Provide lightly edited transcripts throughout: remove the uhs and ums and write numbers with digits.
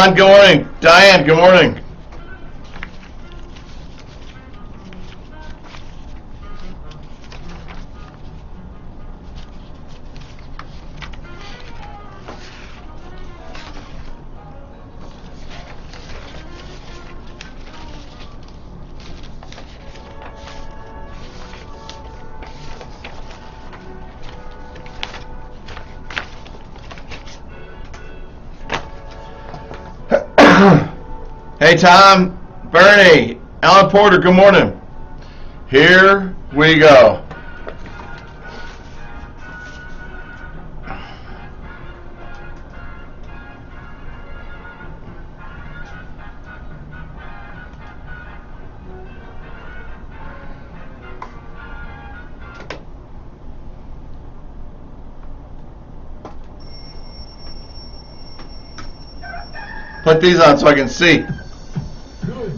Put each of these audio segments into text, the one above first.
Don, good morning. Diane, good morning. Hey, Tom, Bernie, Alan Porter, good morning. Here we go. Put these on so I can see.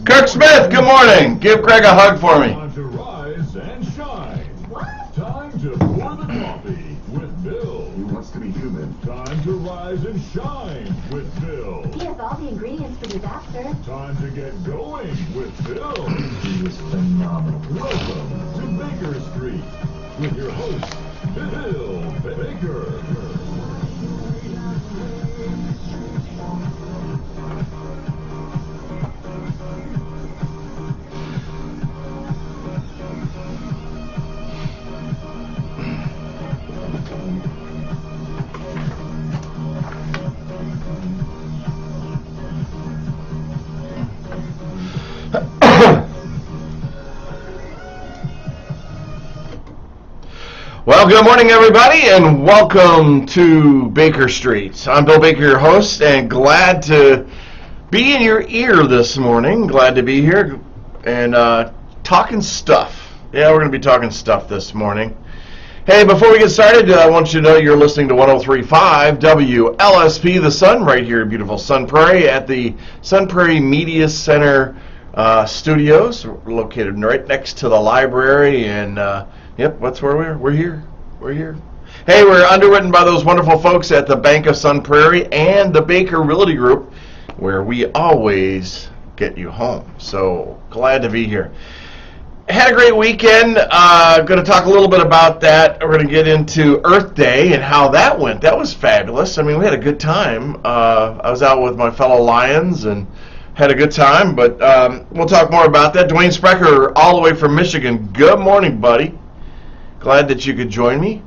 Kirk Smith, good morning. Give Greg a hug for me. Time to rise and shine. What? Time to pour the coffee with Bill. He wants to be human. Time to rise and shine with Bill. He has all the ingredients to be that, sir. Time to get going with Bill. He is phenomenal. Welcome to Baker Street with your host, Bill Baker. Well, good morning, everybody, and welcome to Baker Street. I'm Bill Baker, your host, and glad to be in your ear this morning. Glad to be here and talking stuff. Yeah, we're going to be talking stuff this morning. Hey, before we get started, I want you to know you're listening to 103.5 WLSP, The Sun, right here in beautiful Sun Prairie at the Sun Prairie Media Center studios. We're located right next to the library, and yep, that's where we are. We're here. Hey, we're underwritten by those wonderful folks at the Bank of Sun Prairie and the Baker Realty Group, where we always get you home. So glad to be here. Had a great weekend. Going to talk a little bit about that. We're going to get into Earth Day and how that went. That was fabulous. I mean, we had a good time. I was out with my fellow Lions and had a good time, but we'll talk more about that. Dwayne Sprecher, all the way from Michigan. Good morning, buddy. Glad that you could join me.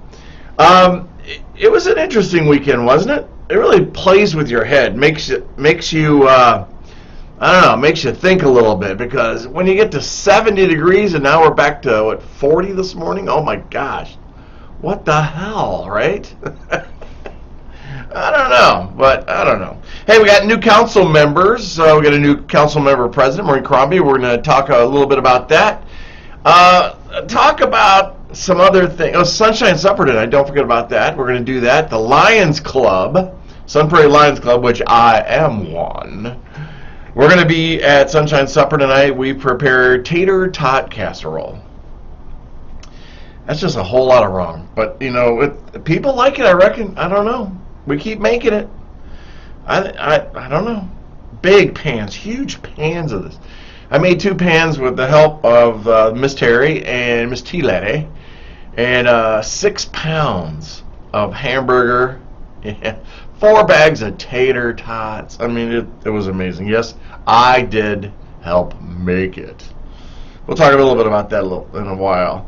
It was an interesting weekend, wasn't it? It really plays with your head, makes you makes you think a little bit, because when you get to 70 degrees and now we're back to 40 this morning, oh my gosh, what the hell, right? I don't know. Hey, we got new council members. We got a new council member president, Maureen Crombie. We're going to talk a little bit about that. Talk about some other things. Oh, Sunshine Supper tonight. Don't forget about that. We're going to do that. The Lions Club, Sun Prairie Lions Club, which I am one. We're going to be at Sunshine Supper tonight. We prepared tater tot casserole. That's just a whole lot of wrong. But, you know, people like it, I reckon. I don't know. We keep making it. I don't know. Big pans, huge pans of this. I made 2 pans with the help of Miss Terry and Miss T-Lady, and 6 pounds of hamburger, 4 bags of tater tots. I mean, it was amazing. Yes, I did help make it. We'll talk a little bit about that in a while.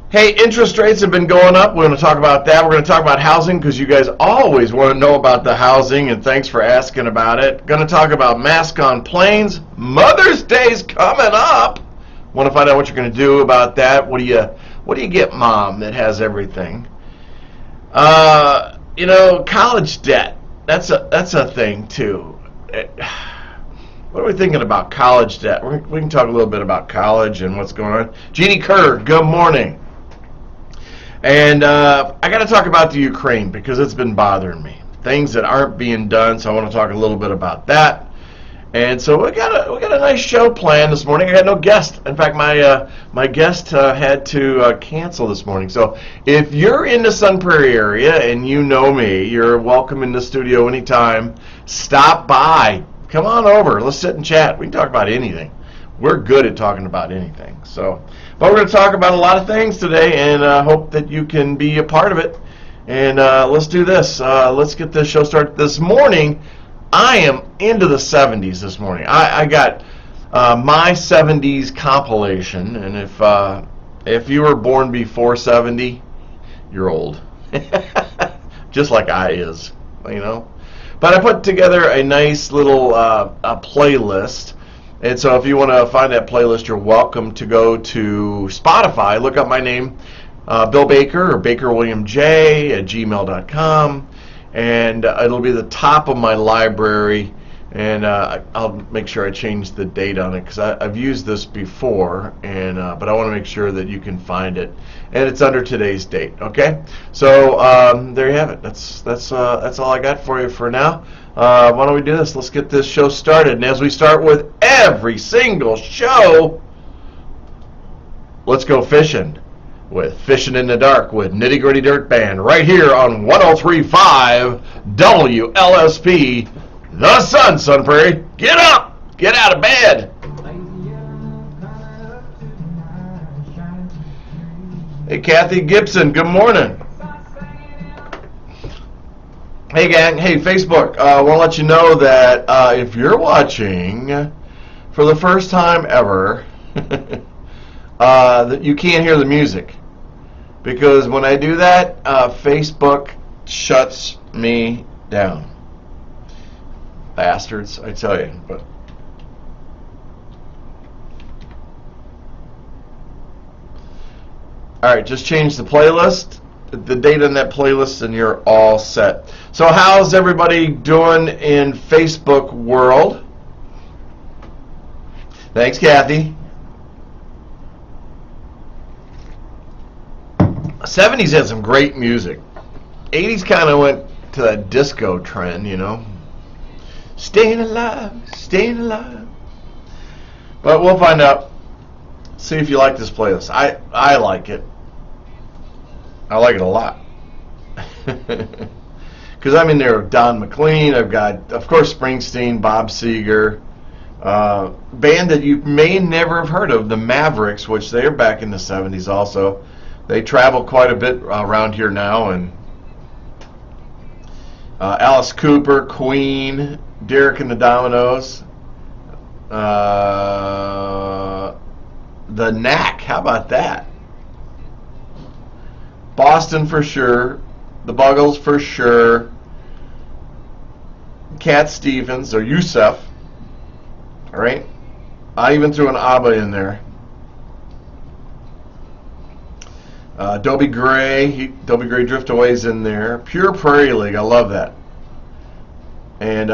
Hey, interest rates have been going up. We're going to talk about that. We're going to talk about housing, because you guys always want to know about the housing, and thanks for asking about it. Going to talk about mask on planes. Mother's Day's coming up. Want to find out what you're going to do about that. What do you get, Mom, that has everything? College debt. That's a thing too. What are we thinking about college debt? We can talk a little bit about college and what's going on. Jeannie Kerr, good morning. And I got to talk about the Ukraine, because it's been bothering me. Things that aren't being done, so I want to talk a little bit about that. And so we got a nice show planned this morning. I got no guest. In fact, my guest had to cancel this morning. So if you're in the Sun Prairie area and you know me, you're welcome in the studio anytime. Stop by. Come on over. Let's sit and chat. We can talk about anything. We're good at talking about anything. So, but we're going to talk about a lot of things today, and hope that you can be a part of it. And let's do this. Let's get this show started. This morning, I am into the 70s this morning. I got my 70s compilation, and if you were born before 70, you're old. Just like I is, you know. But I put together a nice little a playlist. And so if you want to find that playlist, you're welcome to go to Spotify. Look up my name, Bill Baker, or bakerwilliamj@gmail.com. And it'll be the top of my library, and I'll make sure I change the date on it because I've used this before, and but I want to make sure that you can find it, and it's under today's date. Okay, so there you have it. That's all I got for you for now. Why don't we do this? Let's get this show started, and as we start with every single show, let's go fishing. With Fishing in the Dark with Nitty Gritty Dirt Band right here on 103.5 WLSP, The Sun Prairie. Get up! Get out of bed! Hey, Kathy Gibson, good morning. Hey, gang. Hey, Facebook. I want to let you know that if you're watching for the first time ever, that you can't hear the music, because when I do that, Facebook shuts me down. Bastards, I tell you. But all right, just change the playlist, the date on that playlist, and you're all set. So how's everybody doing in Facebook world? Thanks, Kathy. 70s had some great music. 80s kind of went to that disco trend, you know. Staying alive, staying alive. But we'll find out. See if you like this playlist. I like it. I like it a lot. Because I'm in there with Don McLean. I've got, of course, Springsteen, Bob Seger. Band that you may never have heard of, the Mavericks, which they're back in the 70s also. They travel quite a bit around here now, and Alice Cooper, Queen, Derek and the Dominoes, The Knack. How about that? Boston for sure, the Buggles for sure, Cat Stevens or Yusef. All right, I even threw an ABBA in there. Dobie Gray Drift Away's in there. Pure Prairie League, I love that. And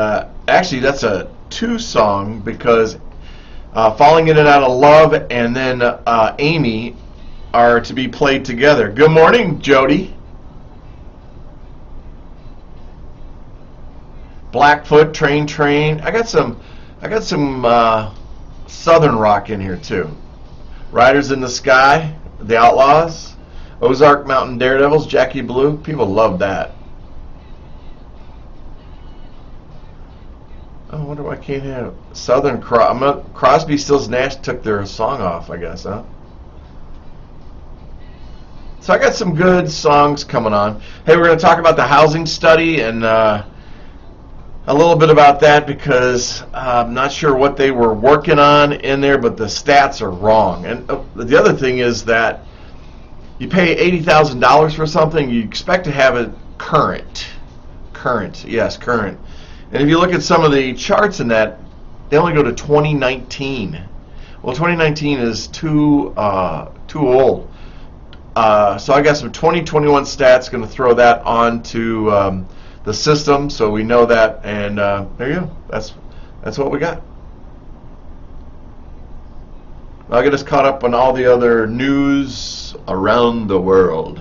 actually, that's a 2-song because Falling In and Out of Love and then Amy are to be played together. Good morning, Jody. Blackfoot, Train. I got some Southern rock in here too. Riders in the Sky, The Outlaws. Ozark Mountain Daredevils, Jackie Blue. People love that. I wonder why I can't have Southern Crosby, Stills, Nash took their song off, I guess, huh? So I got some good songs coming on. Hey, we're going to talk about the housing study and a little bit about that because I'm not sure what they were working on in there, but the stats are wrong. And the other thing is that you pay $80,000 for something, you expect to have it current. Yes, current. And if you look at some of the charts in that, they only go to 2019. Well, 2019 is too old. So I got some 2021 stats. Going to throw that onto the system so we know that. And there you go. That's what we got. I'll get us caught up on all the other news around the world.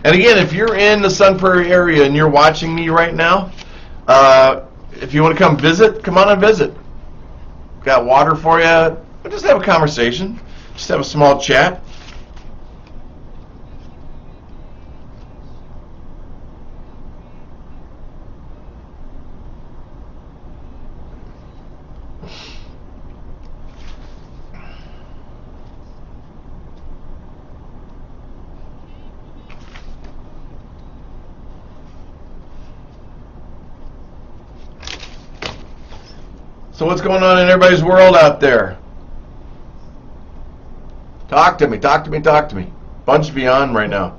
And again, if you're in the Sun Prairie area and you're watching me right now, if you want to come visit, come on and visit. Got water for you. We'll just have a conversation. Just have a small chat. So what's going on in everybody's world out there? Talk to me, talk to me, talk to me. Bunch beyond right now.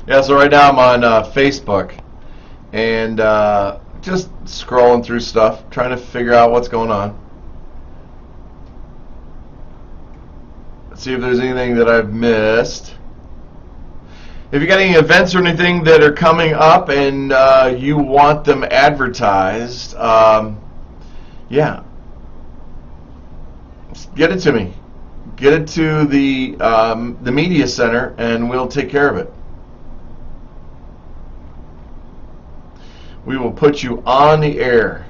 Yeah, so right now I'm on Facebook and just scrolling through stuff, trying to figure out what's going on. See if there's anything that I've missed. If you got any events or anything that are coming up and you want them advertised, yeah, just get it to me. Get it to the media center, and we'll take care of it. We will put you on the air.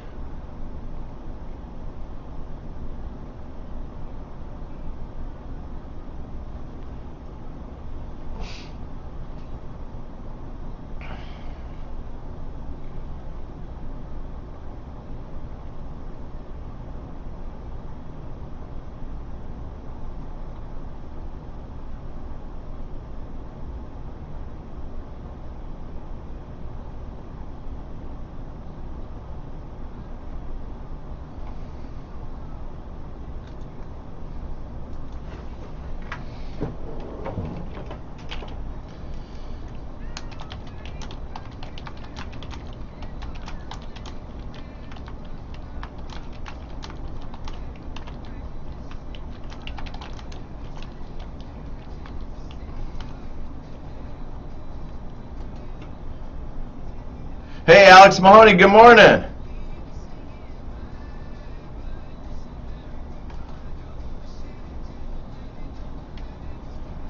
Hey, Alex Mahoney, good morning.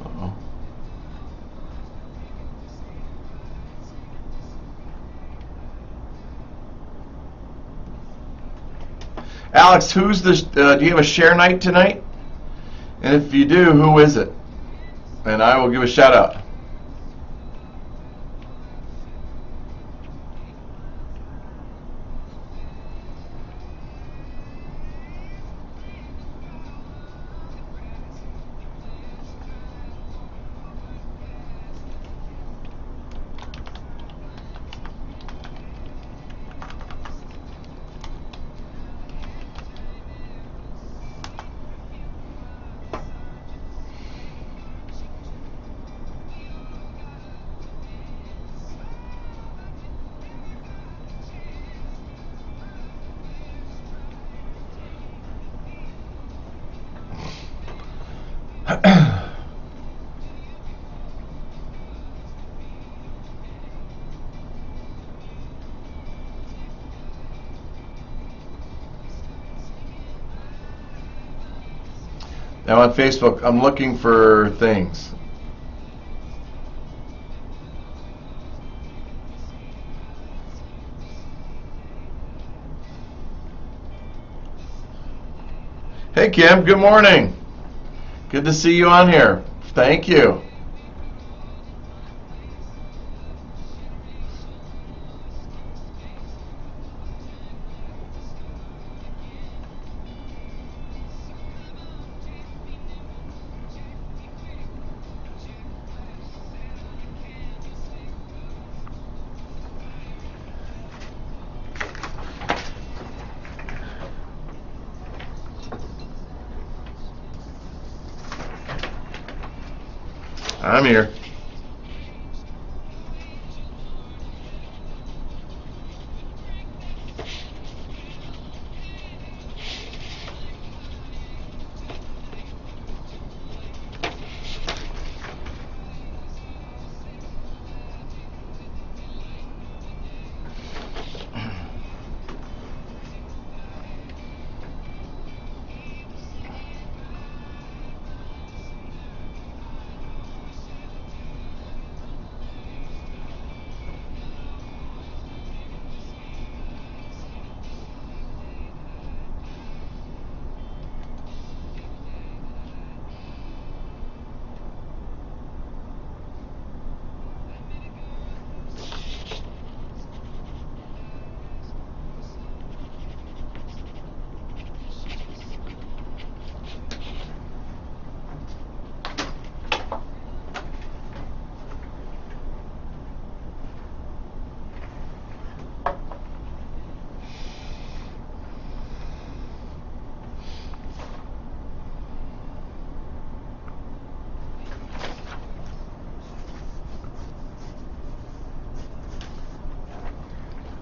Uh-oh. Alex, who's the? Do you have a share night tonight? And if you do, who is it? And I will give a shout out. Now on Facebook, I'm looking for things. Hey Kim, good morning. Good to see you on here. Thank you. I'm here.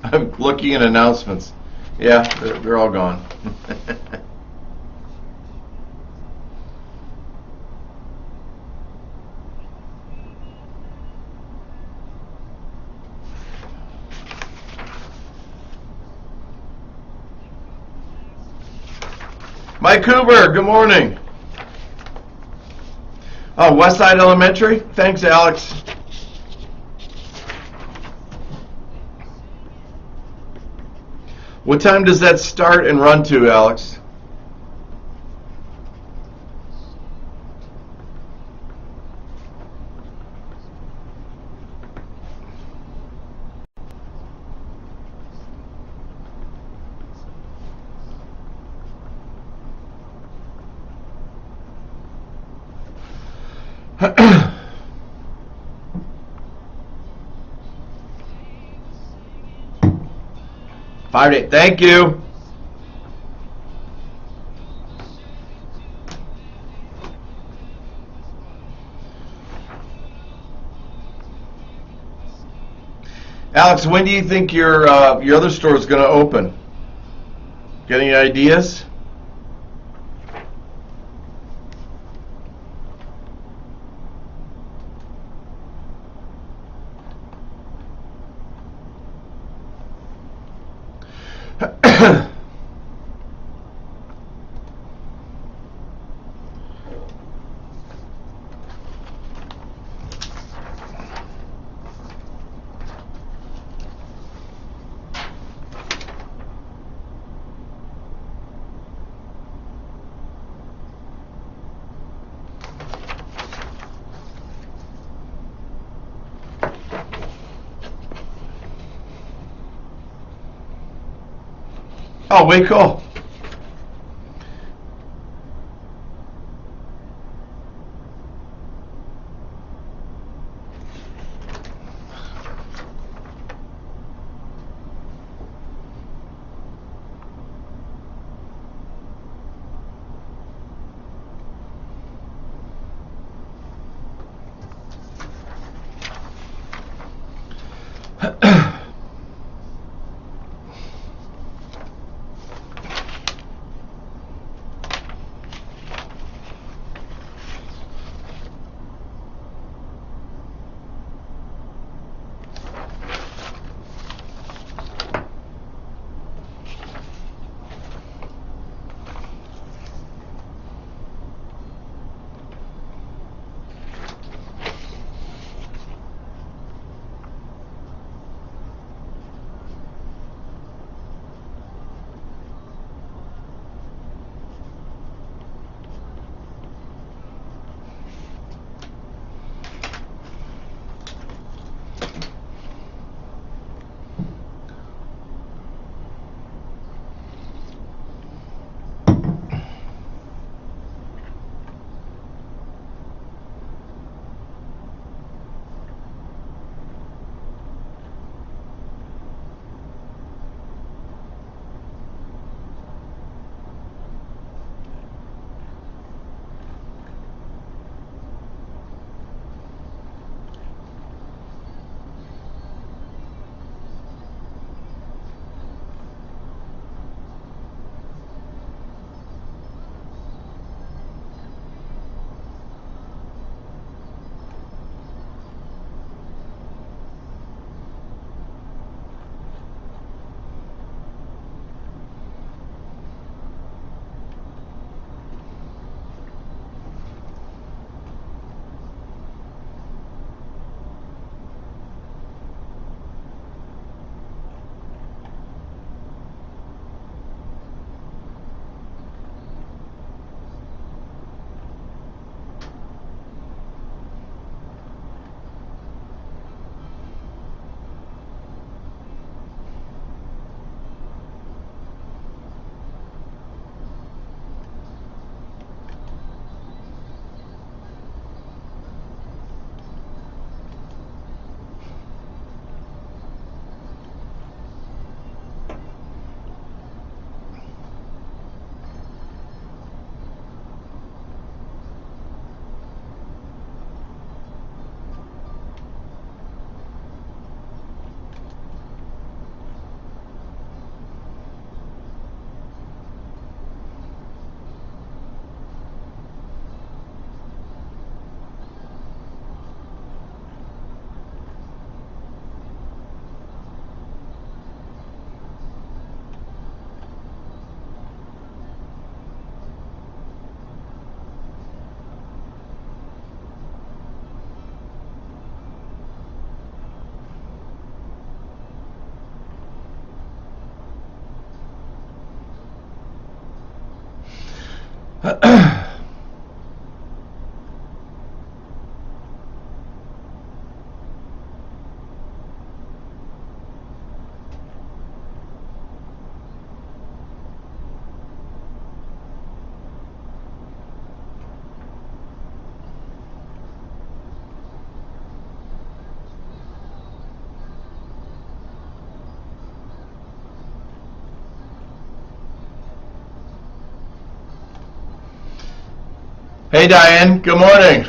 I'm looking at announcements. Yeah, they're all gone. Mike Cooper, good morning. Oh, Westside Elementary? Thanks, Alex. What time does that start and run to, Alex? Five to eight. Thank you. Alex, when do you think your other store is going to open? Got any ideas? Oh, way cool. Hey, Diane. Good morning.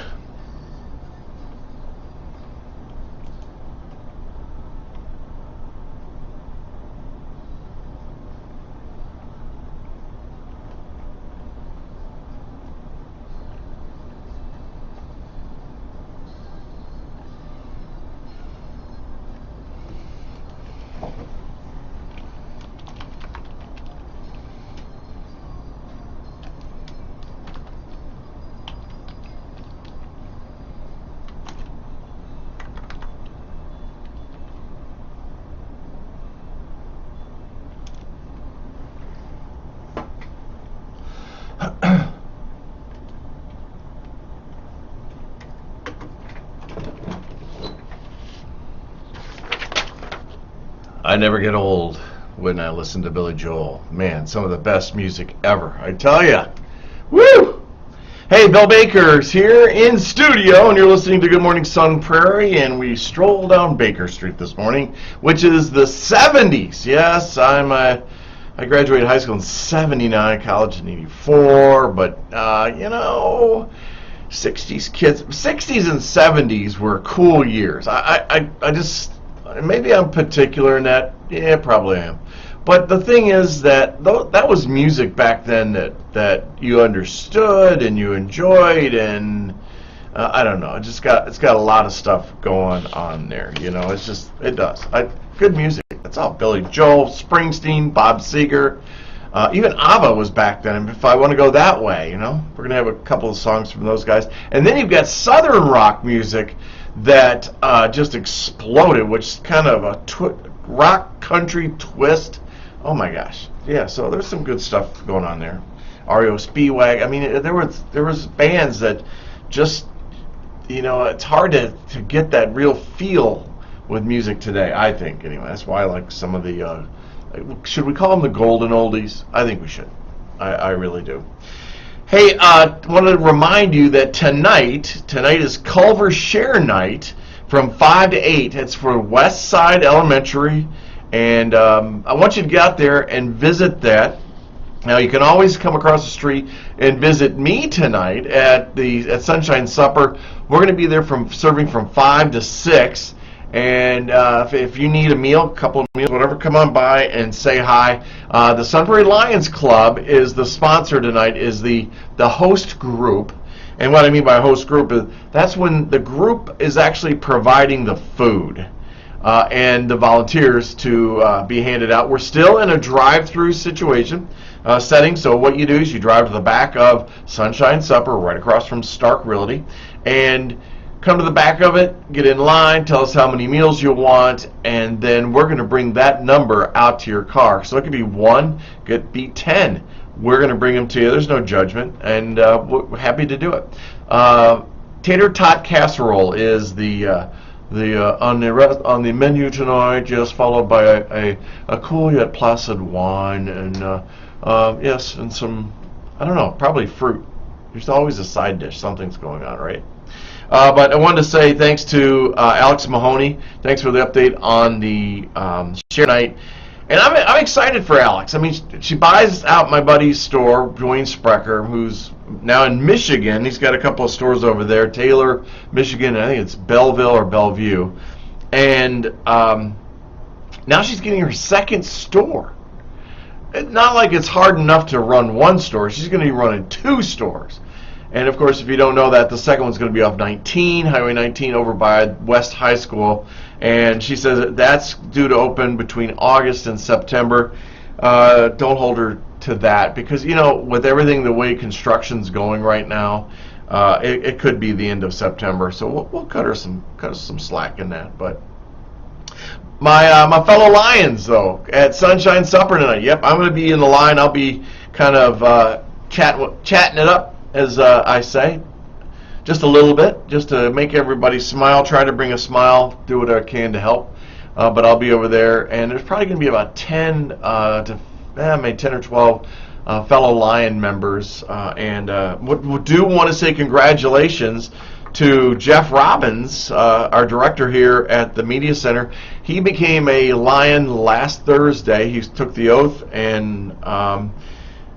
I never get old when I listen to Billy Joel. Man, some of the best music ever, I tell ya. Woo! Hey, Bill Baker's here in studio, and you're listening to Good Morning Sun Prairie, and we stroll down Baker Street this morning, which is the 70s. Yes, I graduated high school in 79, college in 84, but, 60s kids, 60s and 70s were cool years. I just, maybe I'm particular in that. Yeah, probably I am. But the thing is that that was music back then that you understood and you enjoyed, and I don't know. It's got a lot of stuff going on there. It does. Good music. That's all. Billy Joel, Springsteen, Bob Seger, even ABBA was back then. If I want to go that way, we're gonna have a couple of songs from those guys, and then you've got Southern rock music that just exploded, which is kind of a rock country twist. Oh my gosh, yeah. So there's some good stuff going on there. REO Speedwag. I mean, there was bands that just, it's hard to get that real feel with music today. I think anyway. That's why I like some of the. Should we call them the golden oldies? I think we should. I really do. Hey, want to remind you that tonight is Culver Share Night from 5 to 8. It's for West Side Elementary, and I want you to get out there and visit that. Now, you can always come across the street and visit me tonight at Sunshine Supper. We're going to be there serving from 5 to 6. And if you need a meal, a couple of meals, whatever, come on by and say hi. The Sunbury Lions Club is the sponsor tonight, is the host group. And what I mean by host group is that's when the group is actually providing the food and the volunteers to be handed out. We're still in a drive-through situation setting, so what you do is you drive to the back of Sunshine Supper right across from Stark Realty, and come to the back of it, get in line, tell us how many meals you want, and then we're going to bring that number out to your car. So it could be 1, could be 10. We're going to bring them to you. There's no judgment, and we're happy to do it. Tater tot casserole is on the menu tonight, just followed by a cool yet placid wine, and yes, and some, I don't know, probably fruit. There's always a side dish. Something's going on, right? But I wanted to say thanks to Alex Mahoney. Thanks for the update on the share night. And I'm excited for Alex. I mean, she buys out my buddy's store, Dwayne Sprecher, who's now in Michigan. He's got a couple of stores over there, Taylor, Michigan. I think it's Belleville or Bellevue. And now she's getting her second store. It's not like it's hard enough to run one store. She's going to be running 2 stores. And of course, if you don't know that, the second one's going to be off Highway 19 over by West High School. And she says that's due to open between August and September. Don't hold her to that because, with everything the way construction's going right now, it could be the end of September. So we'll cut her some slack in that. But my fellow Lions, though, at Sunshine Supper tonight. Yep, I'm going to be in the line. I'll be kind of chatting it up, as I say, just a little bit, just to make everybody smile. Try to bring a smile, do what I can to help. But I'll be over there, and there's probably going to be about 10 to maybe 10 or 12 fellow Lion members. And we do want to say congratulations to Jeff Robbins, our director here at the Media Center. He became a Lion last Thursday. He took the oath, and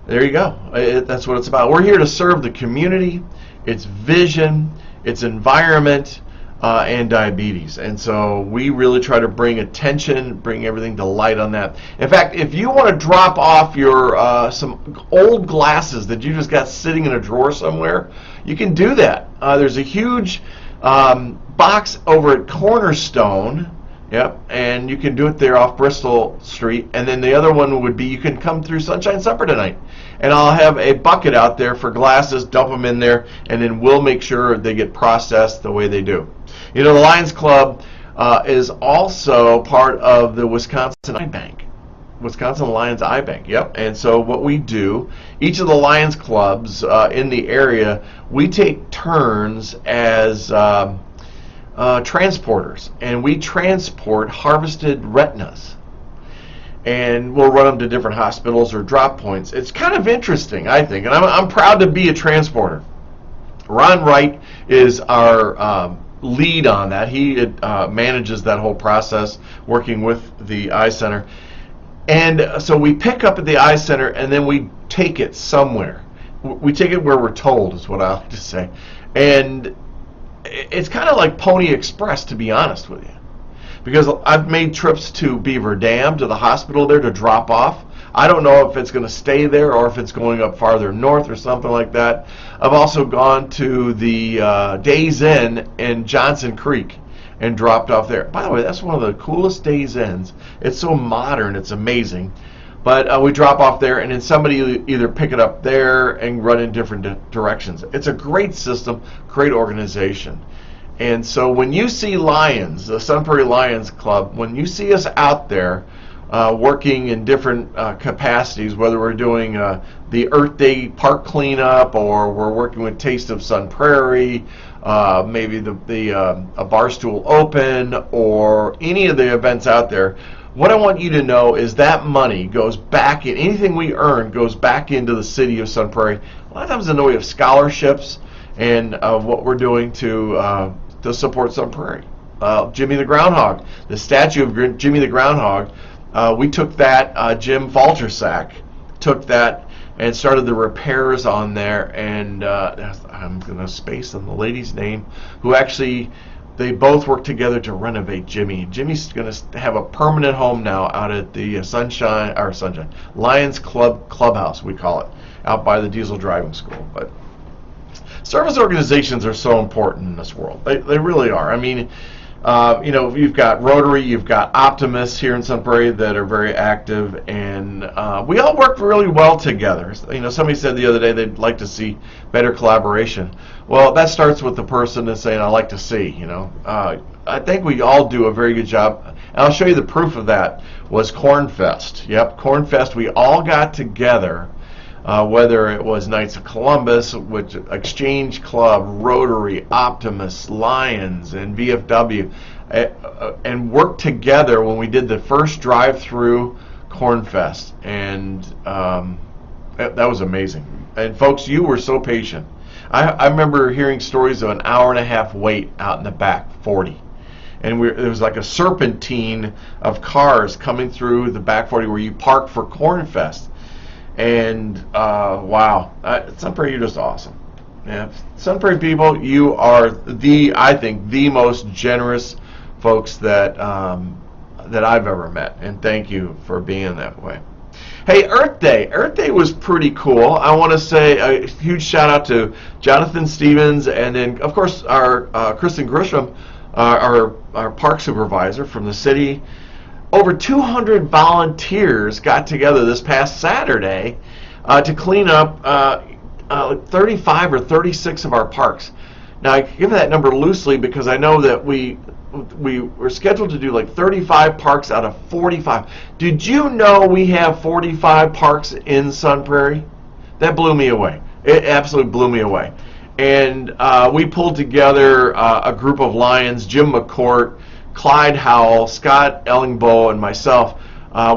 there you go. That's what it's about. We're here to serve the community, its vision, its environment, and diabetes. And so we really try to bring attention, bring everything to light on that. In fact, if you want to drop off your some old glasses that you just got sitting in a drawer somewhere, you can do that. There's a huge box over at Cornerstone. Yep, and you can do it there off Bristol Street. And then the other one would be you can come through Sunshine Supper tonight. And I'll have a bucket out there for glasses, dump them in there, and then we'll make sure they get processed the way they do. You know, the Lions Club is also part of the Wisconsin Eye Bank. Wisconsin Lions Eye Bank, yep. And so what we do, each of the Lions Clubs in the area, we take turns as transporters, and we transport harvested retinas, and we'll run them to different hospitals or drop points. It's kind of interesting, I think, and I'm proud to be a transporter. Ron Wright is our lead on that. He manages that whole process, working with the Eye Center. And so we pick up at the Eye Center, and then we take it somewhere. We take it where we're told, is what I like to say. And it's kind of like Pony Express, to be honest with you, because I've made trips to Beaver Dam, to the hospital there, to drop off. I don't know if it's going to stay there or if it's going up farther north or something like that. I've also gone to the Days Inn in Johnson Creek and dropped off there. By the way, that's one of the coolest Days Inns. It's so modern, it's amazing. But we drop off there, and then somebody either pick it up there and run in different directions. It's a great system, great organization. And so when you see Lions, the Sun Prairie Lions Club, when you see us out there working in different capacities, whether we're doing the Earth Day park cleanup, or we're working with Taste of Sun Prairie, maybe a Barstool Open, or any of the events out there, what I want you to know is that money goes back in, anything we earn goes back into the city of Sun Prairie. A lot of times I know we have scholarships and what we're doing to support Sun Prairie. Jimmy the Groundhog, the statue of Jimmy the Groundhog, we took that, Jim Faltersack took that and started the repairs on there, and I'm going to space on the lady's name, who actually, they both work together to renovate Jimmy. Jimmy's going to have a permanent home now out at the Lions Clubhouse, we call it, out by the Diesel Driving School. But service organizations are so important in this world. They really are. I mean, you've got Rotary, you've got Optimists here in Sun Prairie that are very active, and we all work really well together. Somebody said the other day they'd like to see better collaboration. Well, that starts with the person that's saying, I like to see, I think we all do a very good job. And I'll show you the proof of that was Cornfest. Yep, Cornfest, we all got together, whether it was Knights of Columbus, which Exchange Club, Rotary, Optimus, Lions, and VFW, and worked together when we did the first drive-through Cornfest, and that was amazing. And folks, you were so patient. I remember hearing stories of an hour-and-a-half wait out in the back 40. And it was like a serpentine of cars coming through the back 40 where you park for Cornfest. And wow, Sun Prairie, you're just awesome. Yeah, Sun Prairie people, you are I think the most generous folks that I've ever met, and thank you for being that way. Hey, Earth Day. Earth Day was pretty cool. I want to say a huge shout out to Jonathan Stevens, and then of course our Kristen Grisham, our park supervisor from the city. Over 200 volunteers got together this past Saturday to clean up 35 or 36 of our parks. Now, I give that number loosely because I know that we were scheduled to do like 35 parks out of 45. Did you know we have 45 parks in Sun Prairie? That blew me away. It absolutely blew me away. And we pulled together a group of Lions, Jim McCourt, Clyde Howell, Scott Ellingbo, and myself.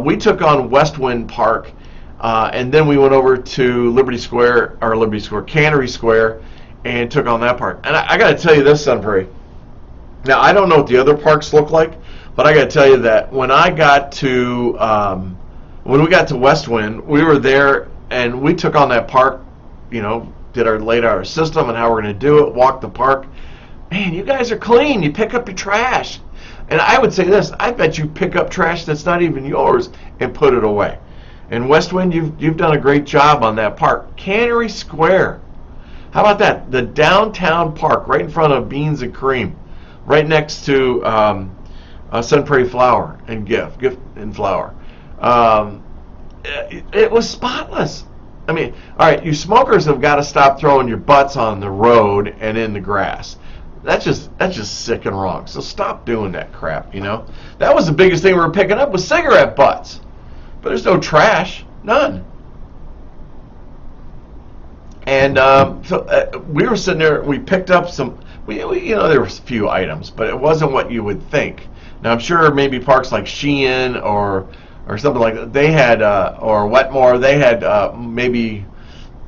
We took on Westwind Park, and then we went over to Cannery Square, and took on that park. And I got to tell you this, Sun Prairie. Now, I don't know what the other parks look like, but I got to tell you that when we got to Westwind, we were there and we took on that park, laid out our system and how we're going to do it, walked the park. Man, you guys are clean. You pick up your trash. And I would say this, I bet you pick up trash that's not even yours and put it away. And Westwind, you've done a great job on that park. Cannery Square. How about that? The downtown park right in front of Beans and Cream, right next to Sun Prairie Flower and Gift and Flower. It was spotless. I mean, all right, you smokers have got to stop throwing your butts on the road and in the grass. That's just sick and wrong. So stop doing that crap, That was the biggest thing we were picking up was cigarette butts. But there's no trash, none. And we were sitting there, we picked up some, there was a few items, but it wasn't what you would think. Now, I'm sure maybe parks like Sheehan or something like that, they had, or Wetmore, they had maybe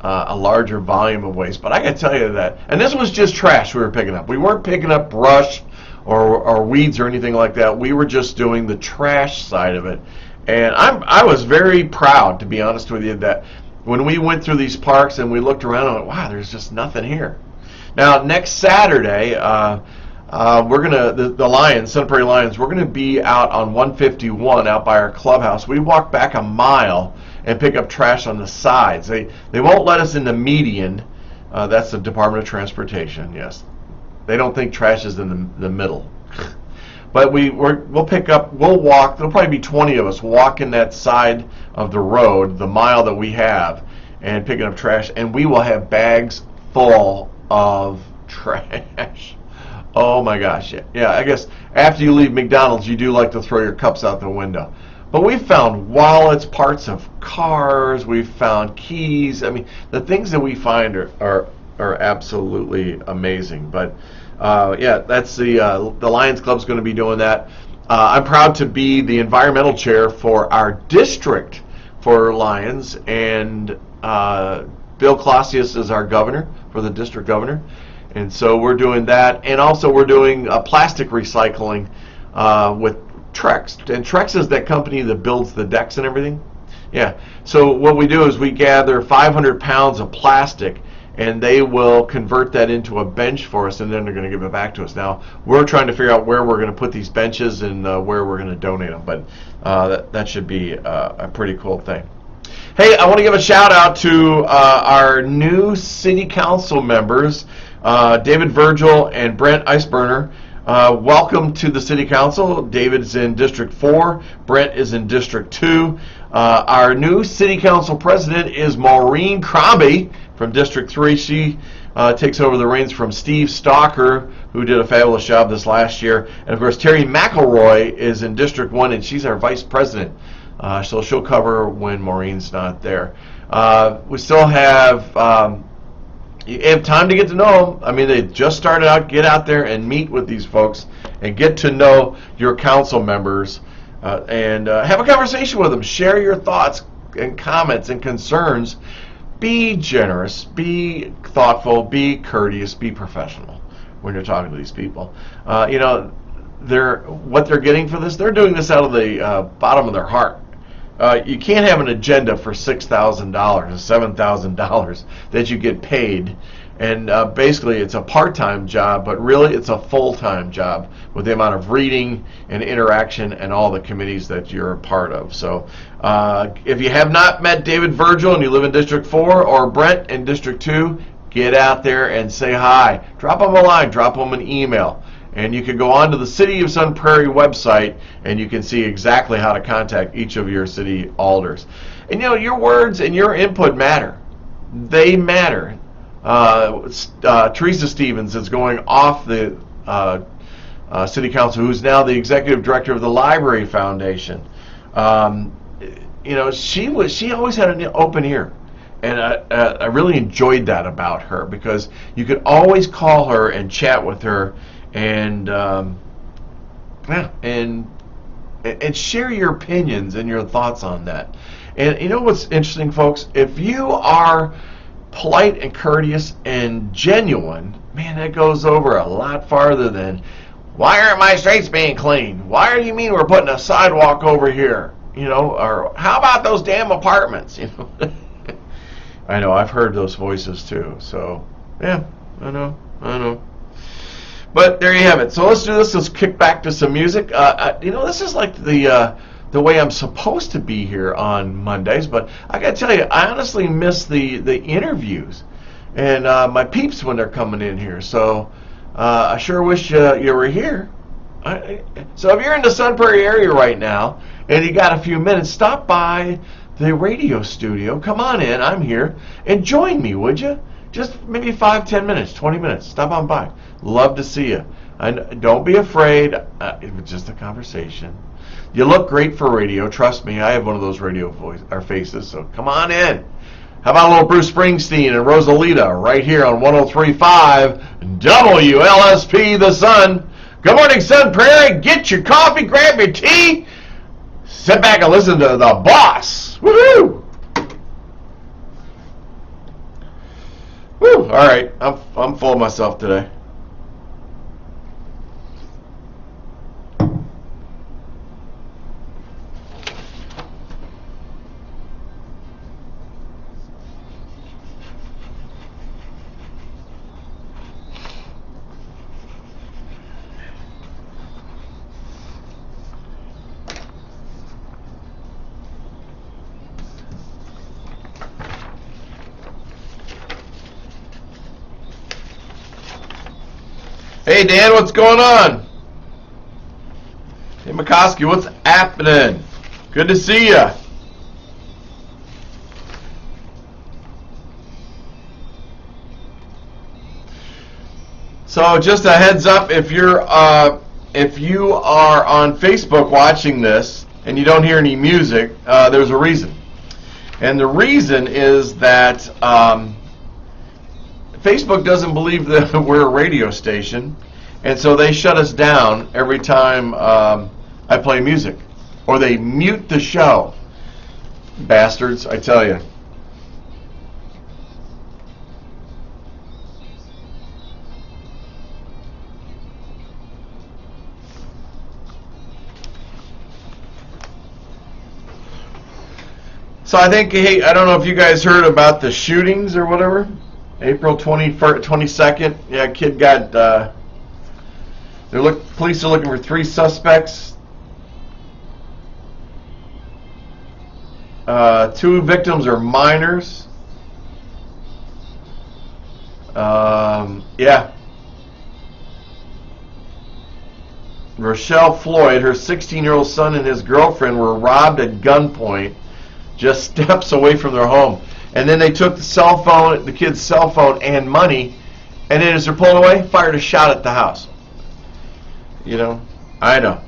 a larger volume of waste. But I got to tell you that, and this was just trash we were picking up. We weren't picking up brush or weeds or anything like that. We were just doing the trash side of it. And I was very proud, to be honest with you, that when we went through these parks and we looked around and went, wow, there's just nothing here. Now, next Saturday, we're going to, the Lions, Sun Prairie Lions, we're going to be out on 151 out by our clubhouse. We walk back a mile and pick up trash on the sides. They won't let us in the median. That's the Department of Transportation, yes. They don't think trash is in the middle. But we'll pick up, we'll walk, there'll probably be 20 of us walking that side of the road, the mile that we have, and picking up trash, and we will have bags full of trash. Oh my gosh, yeah, I guess after you leave McDonald's, you do like to throw your cups out the window. But we've found wallets, parts of cars, we've found keys. I mean, the things that we find are absolutely amazing. But yeah, that's the Lions Club's going to be doing that. I'm proud to be the environmental chair for our district for Lions, and Bill Clausius is our governor, for the district governor. And so we're doing that, and also we're doing plastic recycling with Trex. And Trex is that company that builds the decks and everything. Yeah. So what we do is we gather 500 pounds of plastic, and they will convert that into a bench for us, and then they're going to give it back to us. Now, we're trying to figure out where we're going to put these benches and where we're going to donate them, but that should be a pretty cool thing. Hey, I want to give a shout out to our new city council members, David Virgil and Brent Iceburner. Welcome to the city council. David's in District 4, Brent is in District 2. Our new city council president is Maureen Crombie from District 3. She takes over the reins from Steve Stalker, who did a fabulous job this last year. And of course, Terry McElroy is in District 1, and she's our vice president. So she'll cover when Maureen's not there. We still have you have time to get to know them. I mean, they just started out. Get out there and meet with these folks and get to know your council members and have a conversation with them. Share your thoughts and comments and concerns. Be generous, be thoughtful, be courteous, be professional when you're talking to these people. What they're getting for this, they're doing this out of the bottom of their heart. You can't have an agenda for $6,000 or $7,000 that you get paid, and basically it's a part-time job, but really it's a full-time job with the amount of reading and interaction and all the committees that you're a part of. So if you have not met David Virgil and you live in District 4 or Brent in District 2, get out there and say hi. Drop them a line, drop them an email. And you can go on to the City of Sun Prairie website, and you can see exactly how to contact each of your city alders. And your words and your input matter. They matter. Teresa Stevens is going off the City Council, who's now the Executive Director of the Library Foundation. She always had an open ear. And I really enjoyed that about her, because you could always call her and chat with her, and yeah, and share your opinions and your thoughts on that. And you know what's interesting, folks? If you are polite and courteous and genuine, man, that goes over a lot farther than, why aren't my streets being cleaned? Why do you mean we're putting a sidewalk over here? You know, or how about those damn apartments? You know, I know, I've heard those voices too. So yeah, I know. But there you have it. So let's do this. Let's kick back to some music. You know, this is like the way I'm supposed to be here on Mondays. But I got to tell you, I honestly miss the interviews and my peeps when they're coming in here. So I sure wish you were here. So if you're in the Sun Prairie area right now and you got a few minutes, stop by the radio studio. Come on in. I'm here. And join me, would you? Just maybe 5, 10 minutes, 20 minutes. Stop on by. Love to see you. And don't be afraid. It was just a conversation. You look great for radio. Trust me, I have one of those radio faces. So come on in. How about a little Bruce Springsteen and Rosalita right here on 103.5 WLSP The Sun. Good morning, Sun Prairie. Get your coffee, grab your tea, sit back and listen to the boss. Woohoo! Woo! All right, I'm full of myself today. Hey Dan, what's going on? Hey McCoskey, what's happening? Good to see you. So just a heads up, if you are on Facebook watching this and you don't hear any music, there's a reason. And the reason is that Facebook doesn't believe that we're a radio station, and so they shut us down every time I play music, or they mute the show. Bastards, I tell you. So I think, hey, I don't know if you guys heard about the shootings or whatever. April 22nd, yeah, kid got, police are looking for 3 suspects. 2 victims are minors. Yeah. Rochelle Floyd, her 16-year-old son and his girlfriend were robbed at gunpoint just steps away from their home. And then they took the kid's cell phone and money, and then as they're pulling away, fired a shot at the house. You know, I know.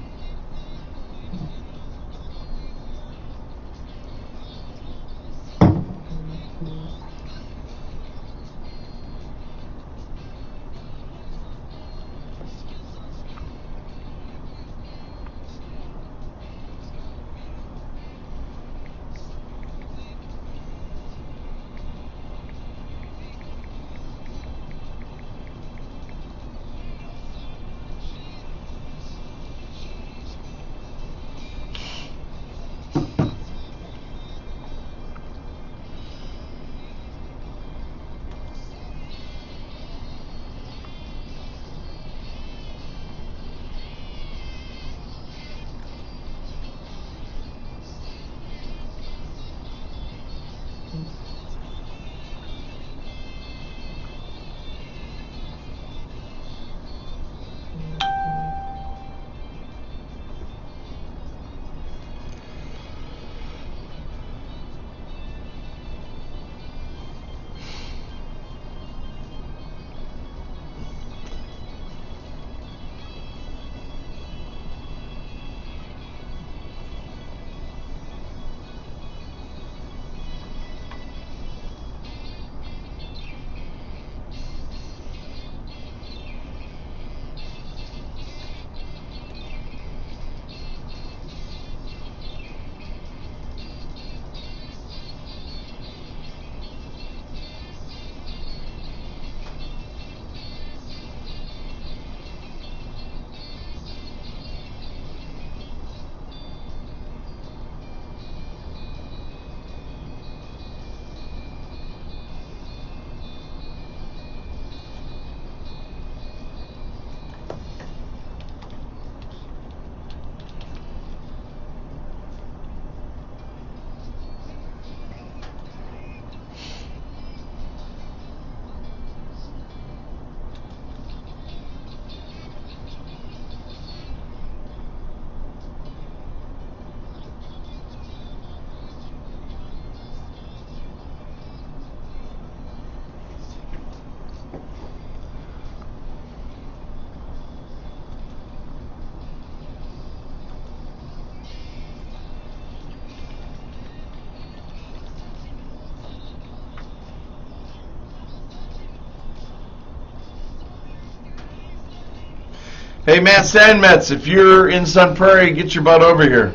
Hey, Matt Sandmetz, if you're in Sun Prairie, get your butt over here.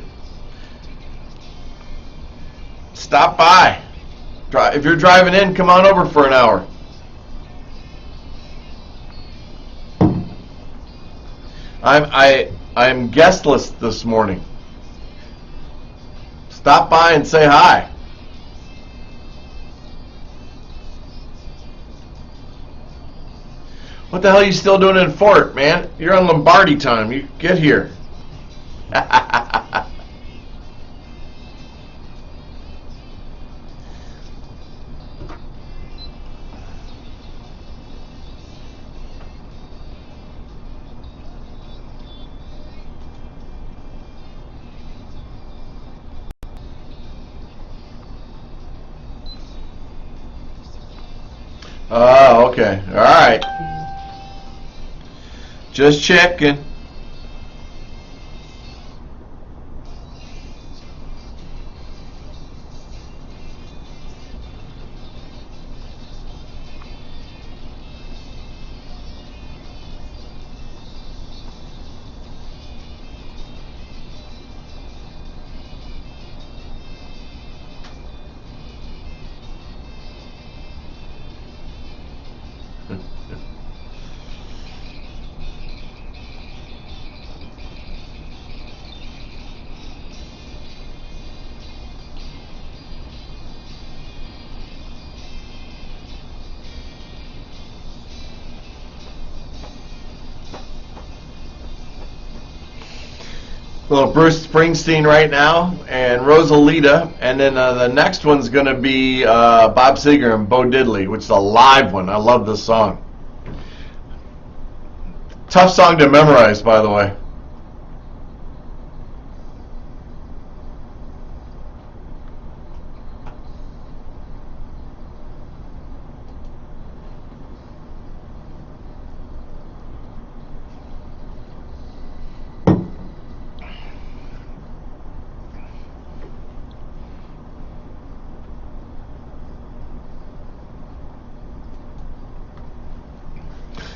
Stop by. If you're driving in, come on over for an hour. I'm guestless this morning. Stop by and say hi. What the hell are you still doing in Fort, man? You're on Lombardi time. You get here. Oh, okay. All right. Just checking. Little Bruce Springsteen right now, and Rosalita, and then the next one's going to be Bob Seger and Bo Diddley, which is a live one. I love this song. Tough song to memorize, by the way.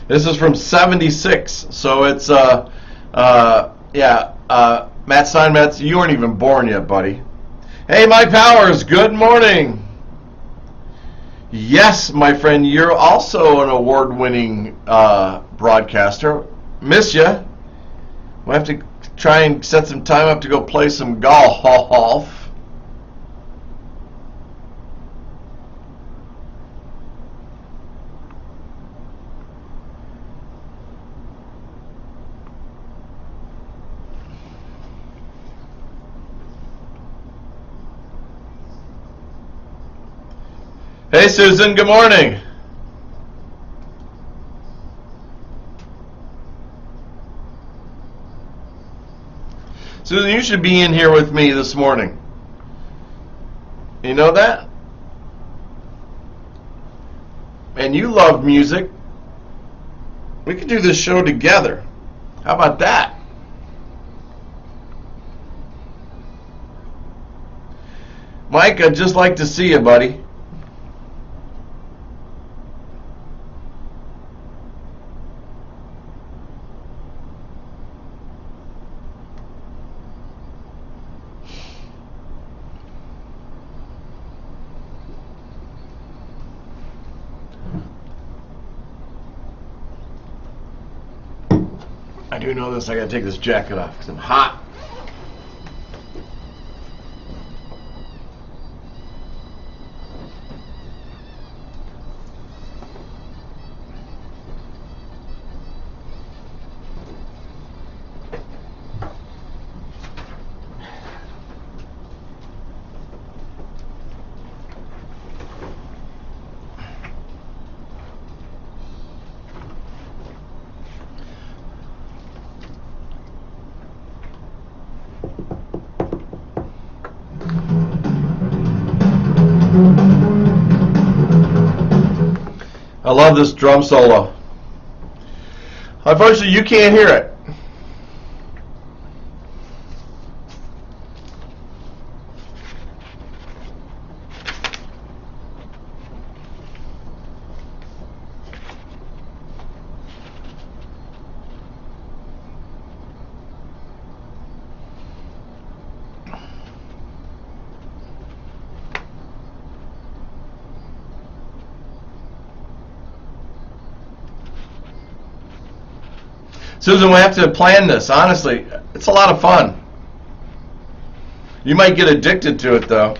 This is from '76, so it's Matt Steinmetz, you weren't even born yet, buddy. Hey, Mike Powers, good morning. Yes, my friend, you're also an award-winning broadcaster. Miss ya. We'll have to try and set some time up to go play some golf. Hey, Susan, good morning. Susan, you should be in here with me this morning. You know that? And you love music. We could do this show together. How about that? Mike, I'd just like to see you, buddy. I do know this. I gotta take this jacket off because I'm hot. I love this drum solo. Unfortunately, you can't hear it. Susan, we have to plan this. Honestly, it's a lot of fun. You might get addicted to it, though.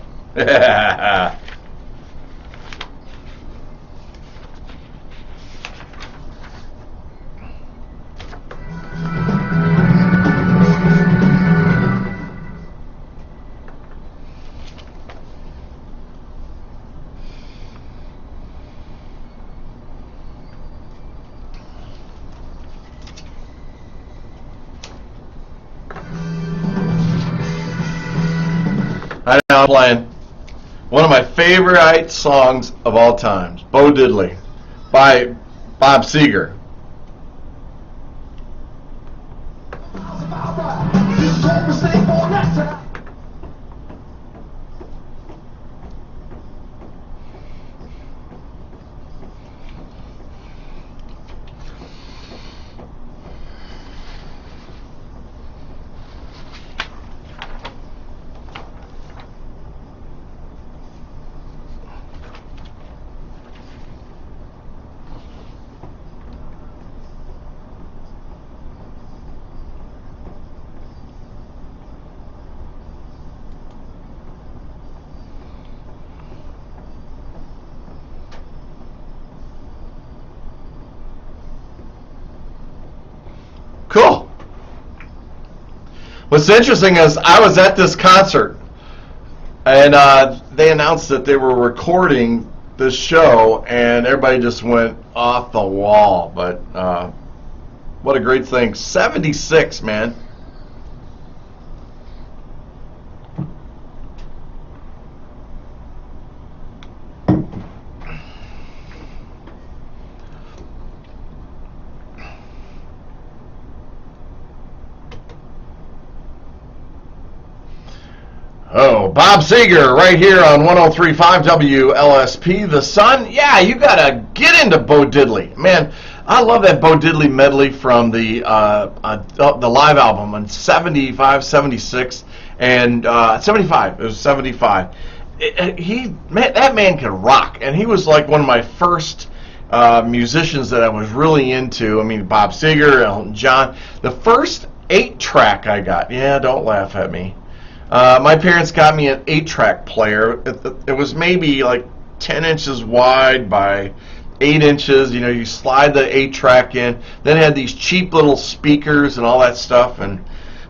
I know I'm playing one of my favorite songs of all times, Bo Diddley, by Bob Seger. Cool. What's interesting is I was at this concert, and they announced that they were recording this show, and everybody just went off the wall. But what a great thing. 76, man. Oh, Bob Seger right here on 103.5 WLSP. The Sun. Yeah, you got to get into Bo Diddley. Man, I love that Bo Diddley medley from the live album in 75, 76, and 75. It was 75. That man can rock, and he was like one of my first musicians that I was really into. I mean, Bob Seger, Elton John. The first 8-track I got. Yeah, don't laugh at me. My parents got me an 8-track player. It was maybe like 10 inches wide by 8 inches. You know, you slide the 8-track in. Then it had these cheap little speakers and all that stuff.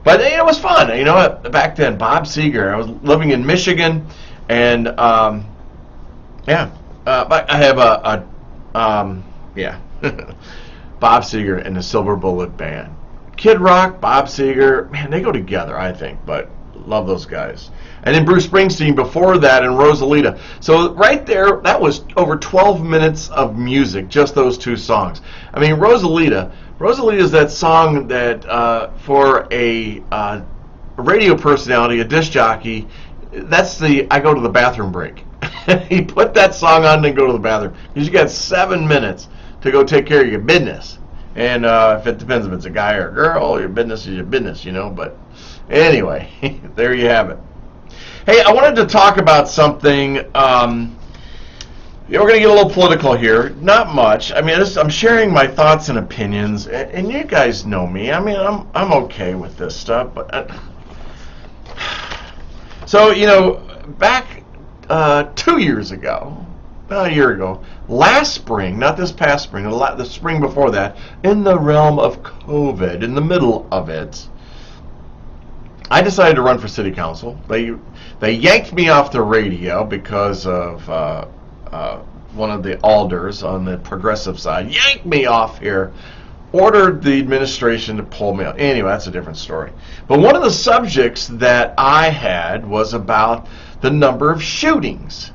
But it was fun. You know, back then, Bob Seger. I was living in Michigan, and but I have Bob Seger and the Silver Bullet Band. Kid Rock, Bob Seger, man, they go together, I think. But love those guys. And then Bruce Springsteen before that, and Rosalita. So right there, that was over 12 minutes of music, just those two songs. I mean, Rosalita is that song that for a radio personality, a disc jockey, that's the I go to the bathroom break. You put that song on and go to the bathroom. Because you got 7 minutes to go take care of your business. And if it depends if it's a guy or a girl, your business is your business, you know, but anyway, there you have it. Hey, I wanted to talk about something. We're going to get a little political here. Not much. I mean, I'm sharing my thoughts and opinions, and you guys know me. I mean, I'm okay with this stuff. But so, you know, back 2 years ago, a year ago, last spring, not this past spring, the spring before that, in the realm of COVID, in the middle of it, I decided to run for city council. They yanked me off the radio because of one of the alders on the progressive side. Yanked me off here. Ordered the administration to pull me out. Anyway, that's a different story. But one of the subjects that I had was about the number of shootings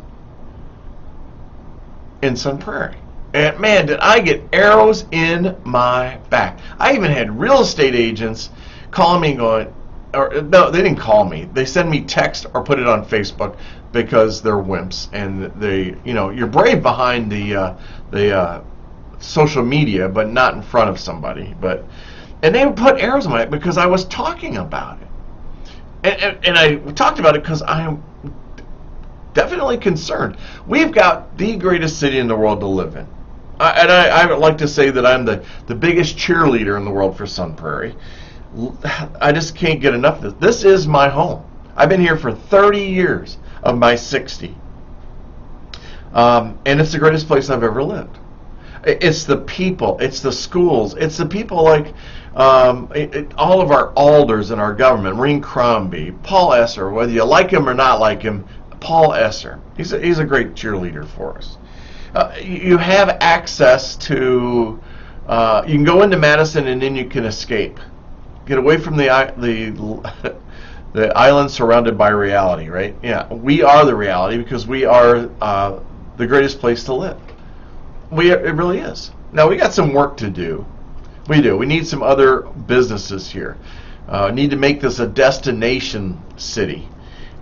in Sun Prairie. And man, did I get arrows in my back. I even had real estate agents calling me going, or no, they didn't call me. They send me text or put it on Facebook because they're wimps, and they, you know, you're brave behind the social media, but not in front of somebody. And they would put arrows in my back because I was talking about it, and I talked about it because I am definitely concerned. We've got the greatest city in the world to live in. I would like to say that I'm the biggest cheerleader in the world for Sun Prairie. I just can't get enough of this. This is my home. I've been here for 30 years of my 60. And it's the greatest place I've ever lived. It's the people, it's the schools, it's the people like all of our alders in our government, Maureen Crombie, Paul Esser, whether you like him or not like him, Paul Esser. He's a great cheerleader for us. You have access to, you can go into Madison and then you can escape. Get away from the island surrounded by reality, right? Yeah, we are the reality because we are the greatest place to live. It really is. Now, we got some work to do. We do. We need some other businesses here. Need to make this a destination city.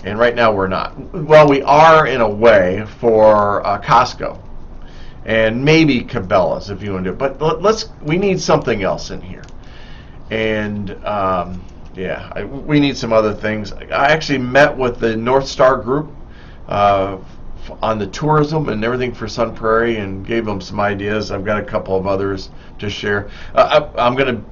And right now we're not. Well, we are in a way for Costco. And maybe Cabela's if you want to do it. But we need something else in here. And we need some other things. I actually met with the North Star Group on the tourism and everything for Sun Prairie and gave them some ideas. I've got a couple of others to share. I'm going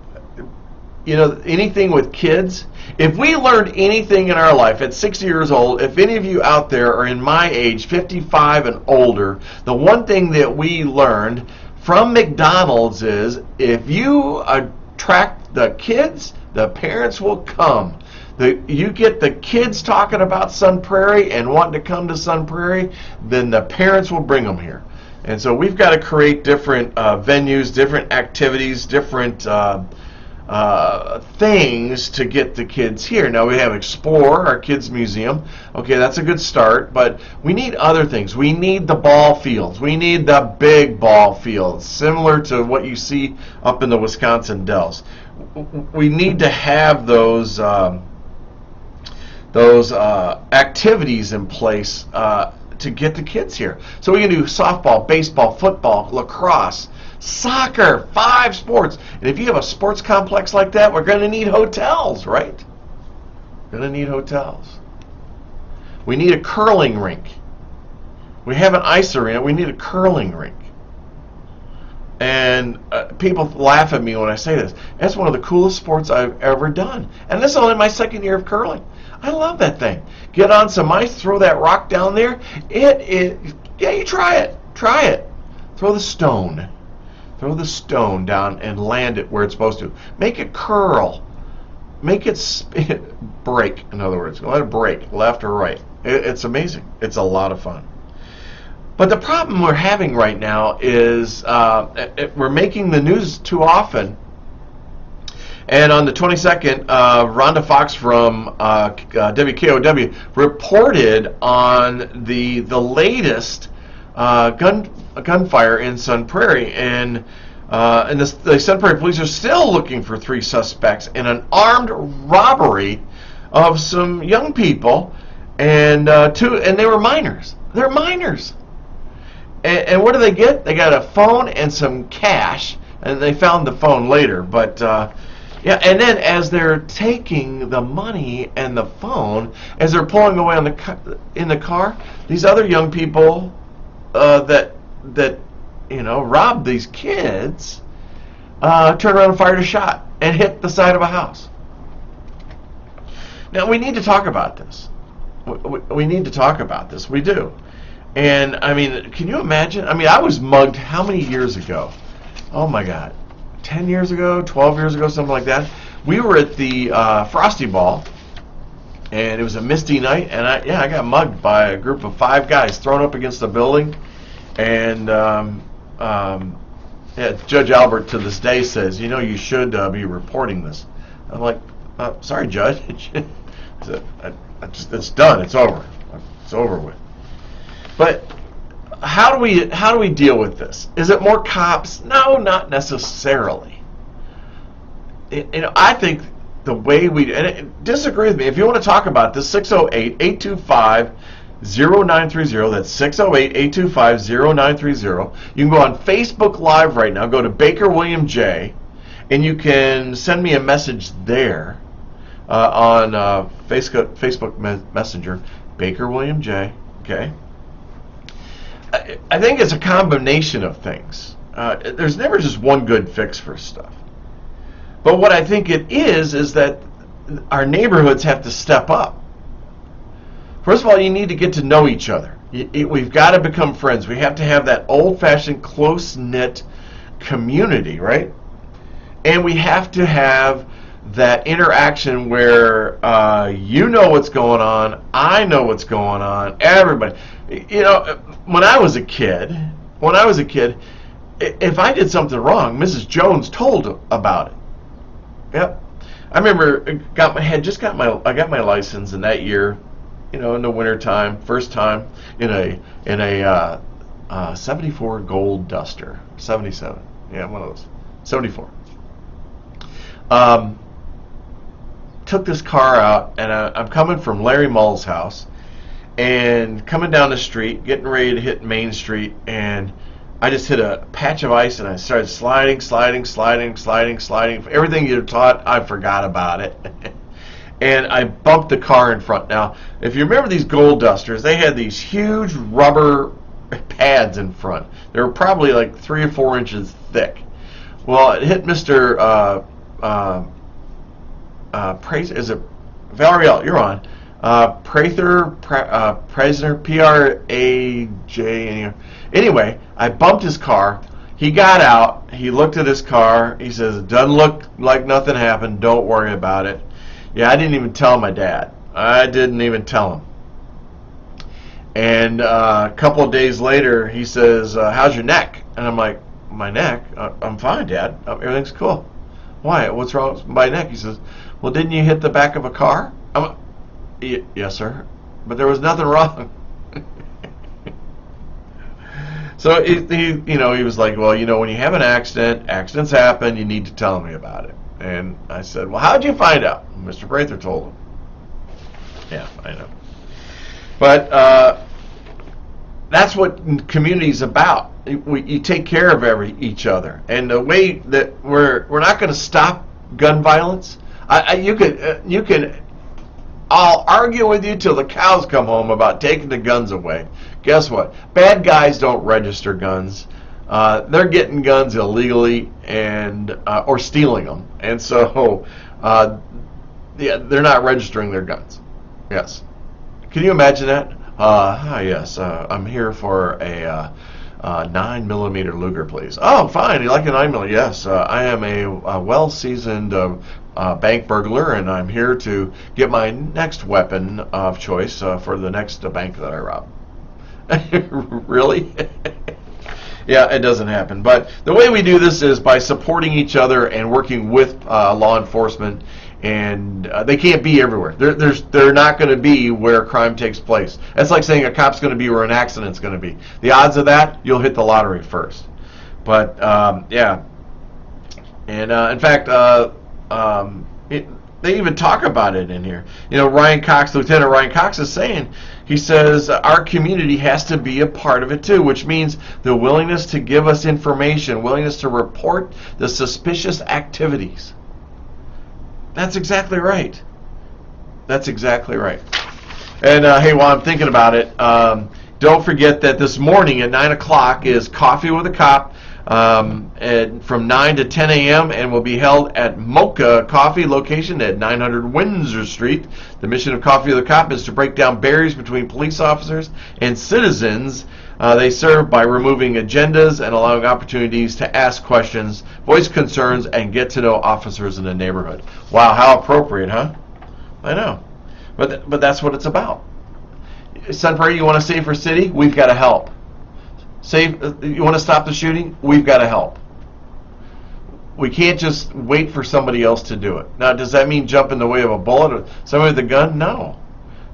to, anything with kids. If we learned anything in our life at 60 years old, if any of you out there are in my age, 55 and older, the one thing that we learned from McDonald's is if you attract the kids, the parents will come. You get the kids talking about Sun Prairie and wanting to come to Sun Prairie, then the parents will bring them here. And so we've got to create different venues, different activities, different things to get the kids here. Now we have Explore, our kids museum. Okay, that's a good start, but we need other things. We need the ball fields. We need the big ball fields, similar to what you see up in the Wisconsin Dells. We need to have those activities in place to get the kids here. So we can do softball, baseball, football, lacrosse, soccer, 5 sports. And if you have a sports complex like that, we're going to need hotels, right? We're going to need hotels. We need a curling rink. We have an ice arena. We need a curling rink. And people laugh at me when I say this. That's one of the coolest sports I've ever done. And this is only my 2nd year of curling. I love that thing. Get on some ice, throw that rock down there. You try it. Try it. Throw the stone. Throw the stone down and land it where it's supposed to. Make it curl. Make it break, in other words. Let it break, left or right. It's amazing. It's a lot of fun. But the problem we're having right now is we're making the news too often. And on the 22nd, Rhonda Fox from WKOW reported on the latest gunfire in Sun Prairie, and the Sun Prairie police are still looking for 3 suspects in an armed robbery of some young people, and they were minors. They're minors. And what do they get? They got a phone and some cash, and they found the phone later. But and then as they're taking the money and the phone, as they're pulling away in the car, these other young people that robbed these kids turned around and fired a shot and hit the side of a house. Now we need to talk about this. We need to talk about this. We do. And, I mean, can you imagine? I mean, I was mugged how many years ago? Oh, my God. 10 years ago, 12 years ago, something like that. We were at the Frosty Ball, and it was a misty night, and I got mugged by a group of 5 guys thrown up against the building. And Judge Albert to this day says, you should be reporting this. I'm like, sorry, Judge. It's done. It's over. It's over with. But how do we deal with this? Is it more cops? No, not necessarily. I think the way disagree with me. If you want to talk about this, 608-825-0930. That's 608-825-0930. You can go on Facebook Live right now. Go to Baker William J, and you can send me a message there on Facebook Messenger, Baker William J. Okay. I think it's a combination of things. There's never just one good fix for stuff. But what I think it is that our neighborhoods have to step up. First of all, you need to get to know each other. We've got to become friends. We have to have that old-fashioned, close-knit community, right? And we have to have that interaction where you know what's going on, I know what's going on, everybody. You know, when I was a kid, if I did something wrong, Mrs. Jones told about it. Yep. I remember I got my license in that year, you know, in the winter time, first time in a 74 Gold Duster, 77. Yeah, one of those. 74. Took this car out, and I'm coming from Larry Mull's house, and coming down the street, getting ready to hit Main Street, and I just hit a patch of ice, and I started sliding. Everything you're taught, I forgot about it. And I bumped the car in front. Now, if you remember these Gold Dusters, they had these huge rubber pads in front. They were probably like 3 or 4 inches thick. Well, it hit Mr. Is it Valeriel? You're on. Prather, P-R-A-J. Anyway, I bumped his car. He got out. He looked at his car. He says, "It doesn't look like nothing happened. Don't worry about it." Yeah, I didn't even tell my dad. I didn't even tell him. And a couple of days later, he says, "How's your neck?" And I'm like, "My neck? I'm fine, Dad. Everything's cool." "Why? What's wrong with my neck?" He says, "Well, didn't you hit the back of a car?" Yes, sir. But there was nothing wrong. So he was like, "Well, when you have an accident, accidents happen. You need to tell me about it." And I said, "Well, how'd you find out?" Mr. Prather told him. Yeah, I know. But that's what community's about. You take care of each other, and the way that we're not going to stop gun violence. You can. I'll argue with you till the cows come home about taking the guns away. Guess what? Bad guys don't register guns. They're getting guns illegally and or stealing them, and so they're not registering their guns. Yes. Can you imagine that? Hi, yes. I'm here for a 9mm Luger, please. Oh, fine. You like a 9mm? Yes. I am a well-seasoned bank burglar, and I'm here to get my next weapon of choice for the next bank that I rob. Really? Yeah, it doesn't happen. But the way we do this is by supporting each other and working with law enforcement. And they can't be everywhere. They're not going to be where crime takes place. That's like saying a cop's going to be where an accident's going to be. The odds of that, you'll hit the lottery first. But yeah, and in fact, they even talk about it in here. Lieutenant Ryan Cox is saying, he says our community has to be a part of it too, which means the willingness to give us information, willingness to report the suspicious activities. That's exactly right. That's exactly right. And hey, while I'm thinking about it, don't forget that this morning at 9 o'clock is Coffee with a Cop from 9 to 10 a.m. and will be held at Mocha Coffee, location at 900 Windsor Street. The mission of Coffee with a Cop is to break down barriers between police officers and citizens. They serve by removing agendas and allowing opportunities to ask questions, voice concerns, and get to know officers in the neighborhood. Wow, how appropriate, huh? I know. But that's what it's about. Sun Prairie, you want a safer city? We've got to help. You want to stop the shooting? We've got to help. We can't just wait for somebody else to do it. Now, does that mean jump in the way of a bullet or somebody with a gun? No.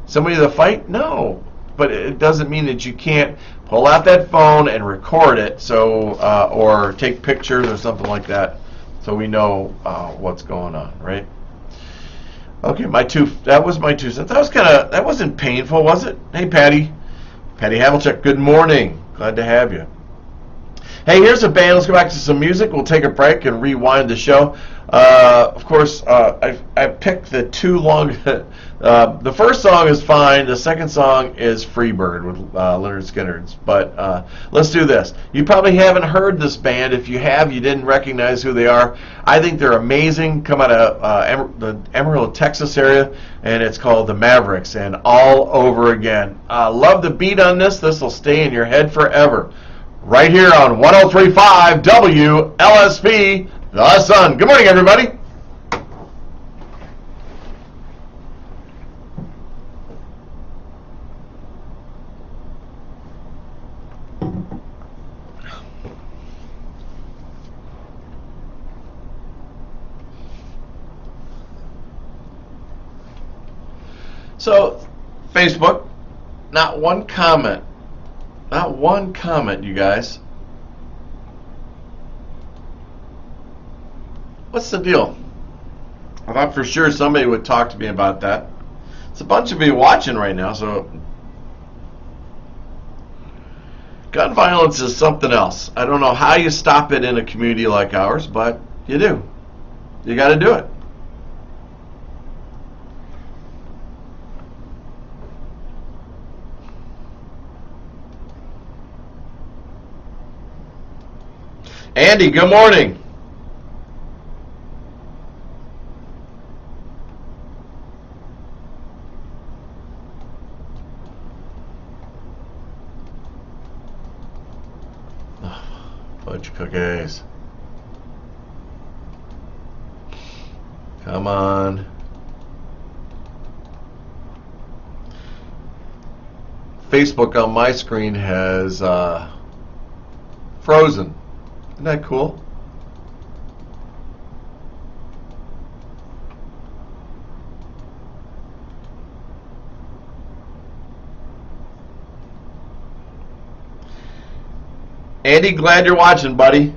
Somebody with a fight? No. But it doesn't mean that you can't pull out that phone and record it, or take pictures or something like that, so we know what's going on, right? Okay, that was my 2 cents. That wasn't painful, was it? Hey, Patty Havlicek, good morning. Glad to have you. Hey, here's a band. Let's go back to some music. We'll take a break and rewind the show. Of course, I picked the two long. The first song is fine. The second song is Freebird with Leonard Skinner. But let's do this. You probably haven't heard this band. If you have, you didn't recognize who they are. I think they're amazing. Come out of the Amarillo, Texas area, and it's called the Mavericks. And All Over Again. Love the beat on this. This will stay in your head forever. Right here on 103.5 WLSP, The Sun. Good morning, everybody. So, Facebook, not one comment. Not one comment, you guys. What's the deal? I thought for sure somebody would talk to me about that. It's a bunch of you watching right now, so gun violence is something else. I don't know how you stop it in a community like ours, but you do. You got to do it. Andy, good morning. Fudge cookies. Come on. Facebook on my screen has frozen. Isn't that cool? Andy, glad you're watching, buddy.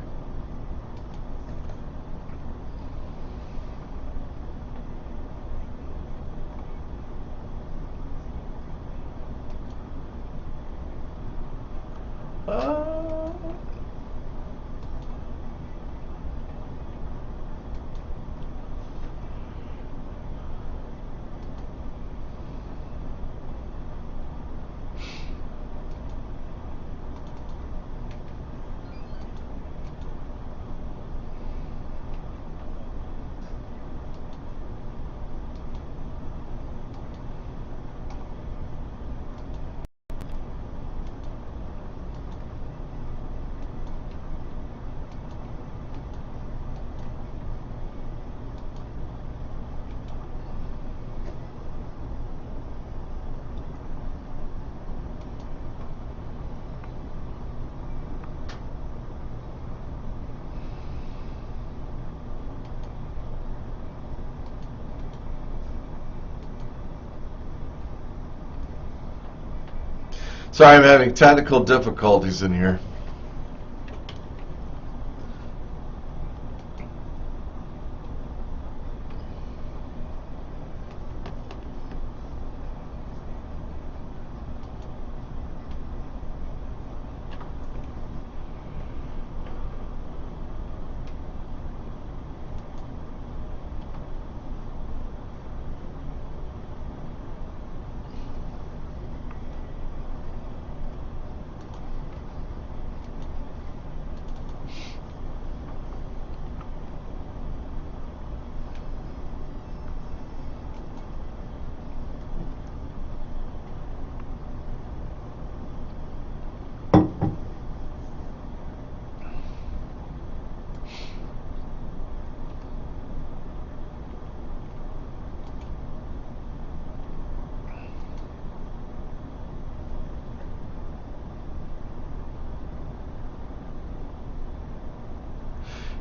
Sorry, I'm having technical difficulties in here.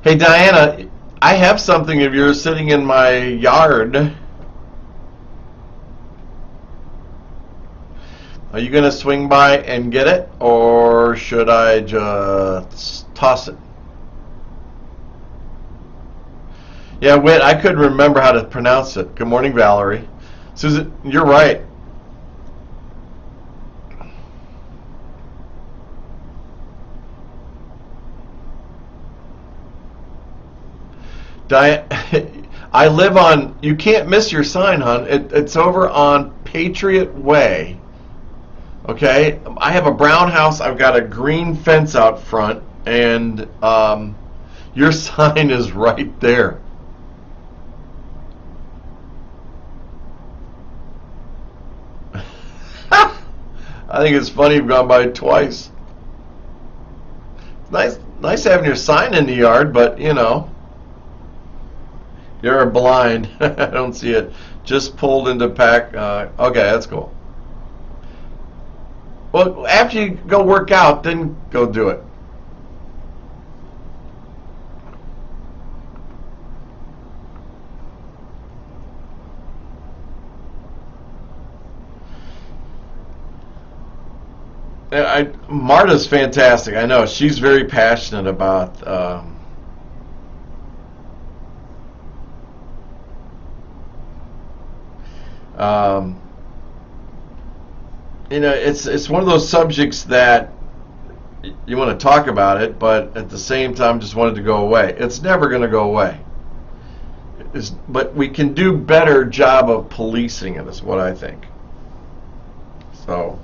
Hey, Diana, I have something of yours sitting in my yard. Are you going to swing by and get it, or should I just toss it? Yeah, Whit, I couldn't remember how to pronounce it. Good morning, Valerie. Susan, you're right. Diane, I live on. You can't miss your sign, hon. It's over on Patriot Way. Okay, I have a brown house. I've got a green fence out front, and your sign is right there. I think it's funny you've gone by twice. Nice having your sign in the yard, but you know, you're blind. I don't see it. Just pulled into pack. Okay, that's cool. Well, after you go work out, then go do it. Marta's fantastic. I know she's very passionate about it's one of those subjects that you want to talk about it, but at the same time just want it to go away. It's never going to go away. But we can do better job of policing it, is what I think. So.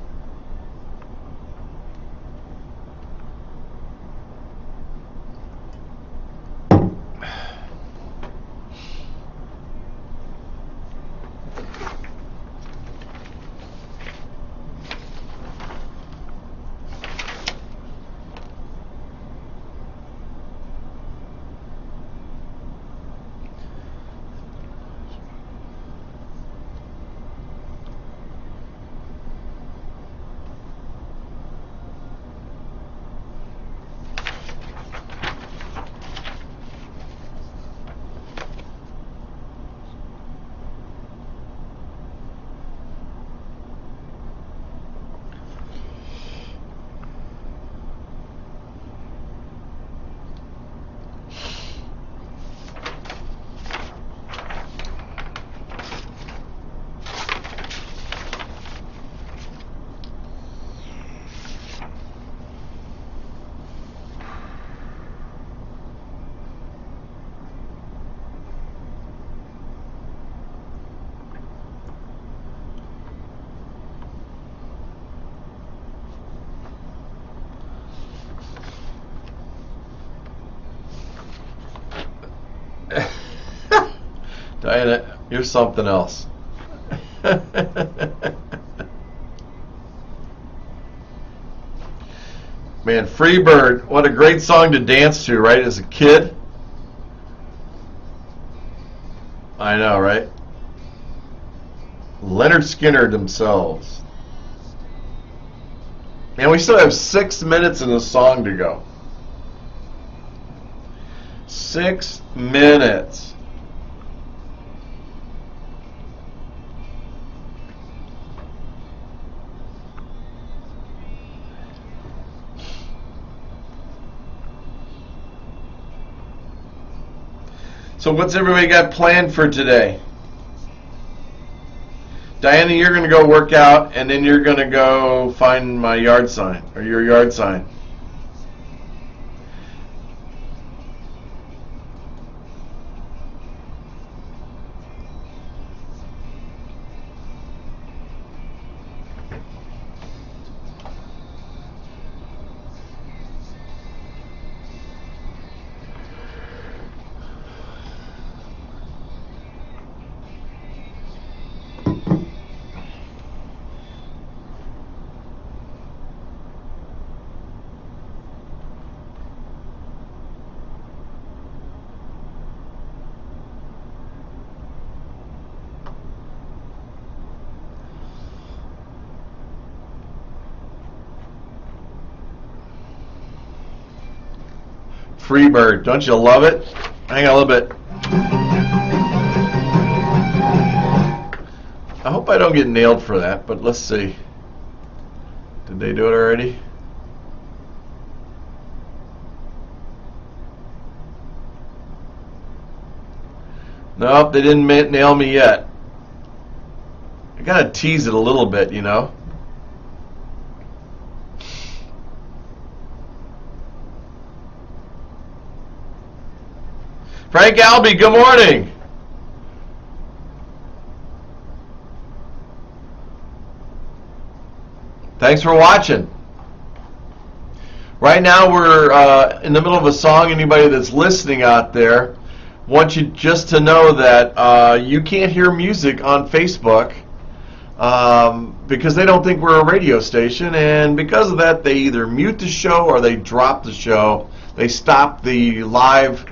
Diana, you're something else. Man, Freebird, what a great song to dance to, right, as a kid? I know, right? Leonard Skinner themselves. And we still have 6 minutes in the song to go. 6 minutes. So what's everybody got planned for today? Diana, you're going to go work out, and then you're going to go find my yard sign, or your yard sign. Freebird, don't you love it? Hang on a little bit. I hope I don't get nailed for that, but let's see. Did they do it already? Nope, they didn't nail me yet. I gotta tease it a little bit, you know. Frank Albee, good morning. Thanks for watching. Right now we're in the middle of a song. Anybody that's listening out there, want you just to know that you can't hear music on Facebook because they don't think we're a radio station, and because of that they either mute the show or they drop the show. They stop the live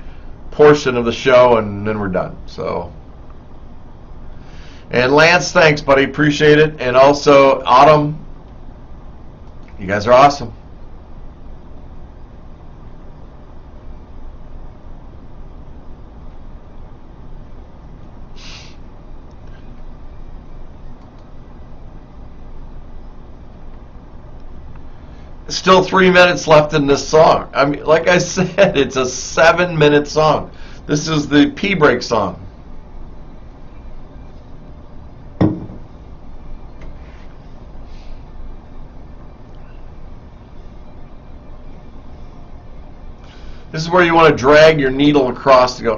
portion of the show and then we're done. So, and Lance, thanks buddy, appreciate it. And also Autumn, you guys are awesome. Still 3 minutes left in this song. I mean, like I said, it's a 7-minute song. This is the P break song. This is where you want to drag your needle across to go.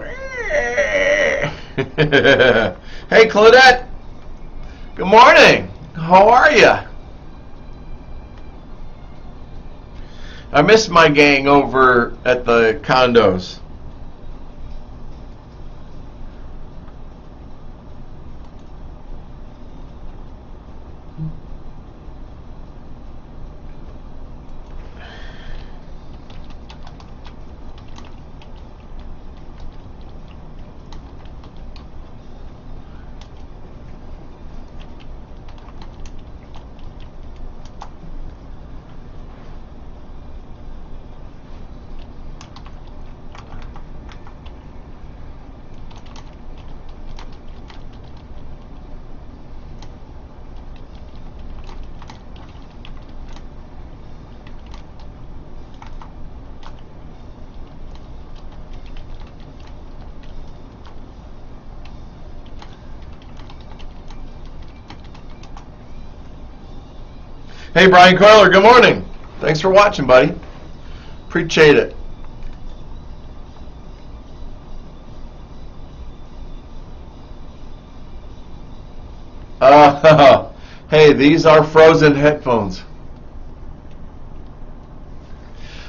Hey, Claudette. Good morning. How are you? I missed my gang over at the condos. Hey, Brian Coiler, good morning. Thanks for watching, buddy. Appreciate it. Hey, these are Frozen headphones.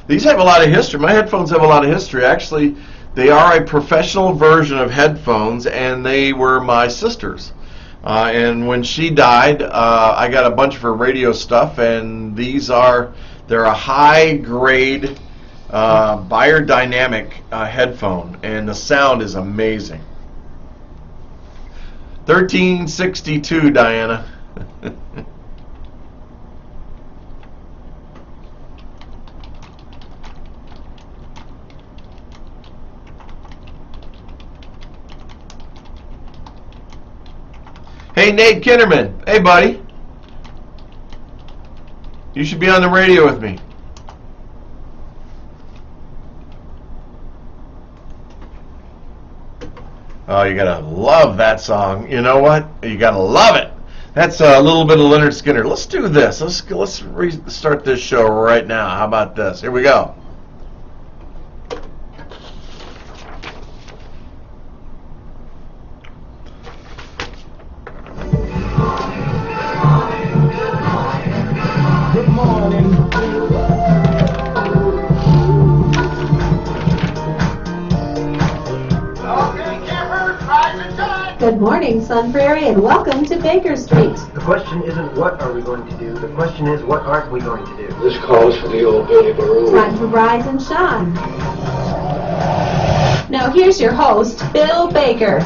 These have a lot of history. My headphones have a lot of history. Actually, they are a professional version of headphones, and they were my sister's. And when she died, I got a bunch of her radio stuff, and they're a high-grade biodynamic headphone, and the sound is amazing. 1362, Diana. Hey, Nate Kinderman. Hey, buddy. You should be on the radio with me. Oh, you gotta love that song. You know what? You gotta love it. That's a little bit of Leonard Skinner. Let's do this. Let's restart this show right now. How about this? Here we go. Good morning, Sun Prairie, and welcome to Baker Street. The question isn't what are we going to do, the question is what aren't we going to do. This calls for the old Betty Baroo. Time for Rise and Shine. Now here's your host, Bill Baker.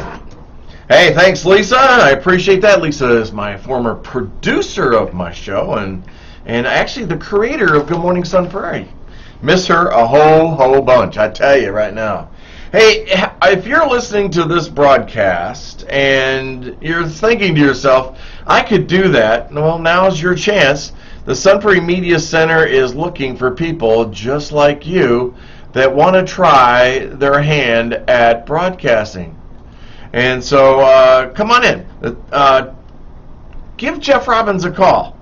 Hey, thanks, Lisa. I appreciate that. Lisa is my former producer of my show and actually the creator of Good Morning Sun Prairie. Miss her a whole bunch, I tell you right now. Hey, if you're listening to this broadcast and you're thinking to yourself, I could do that, well, now's your chance. The Sun Prairie Media Center is looking for people just like you that want to try their hand at broadcasting. And so come on in. Give Jeff Robbins a call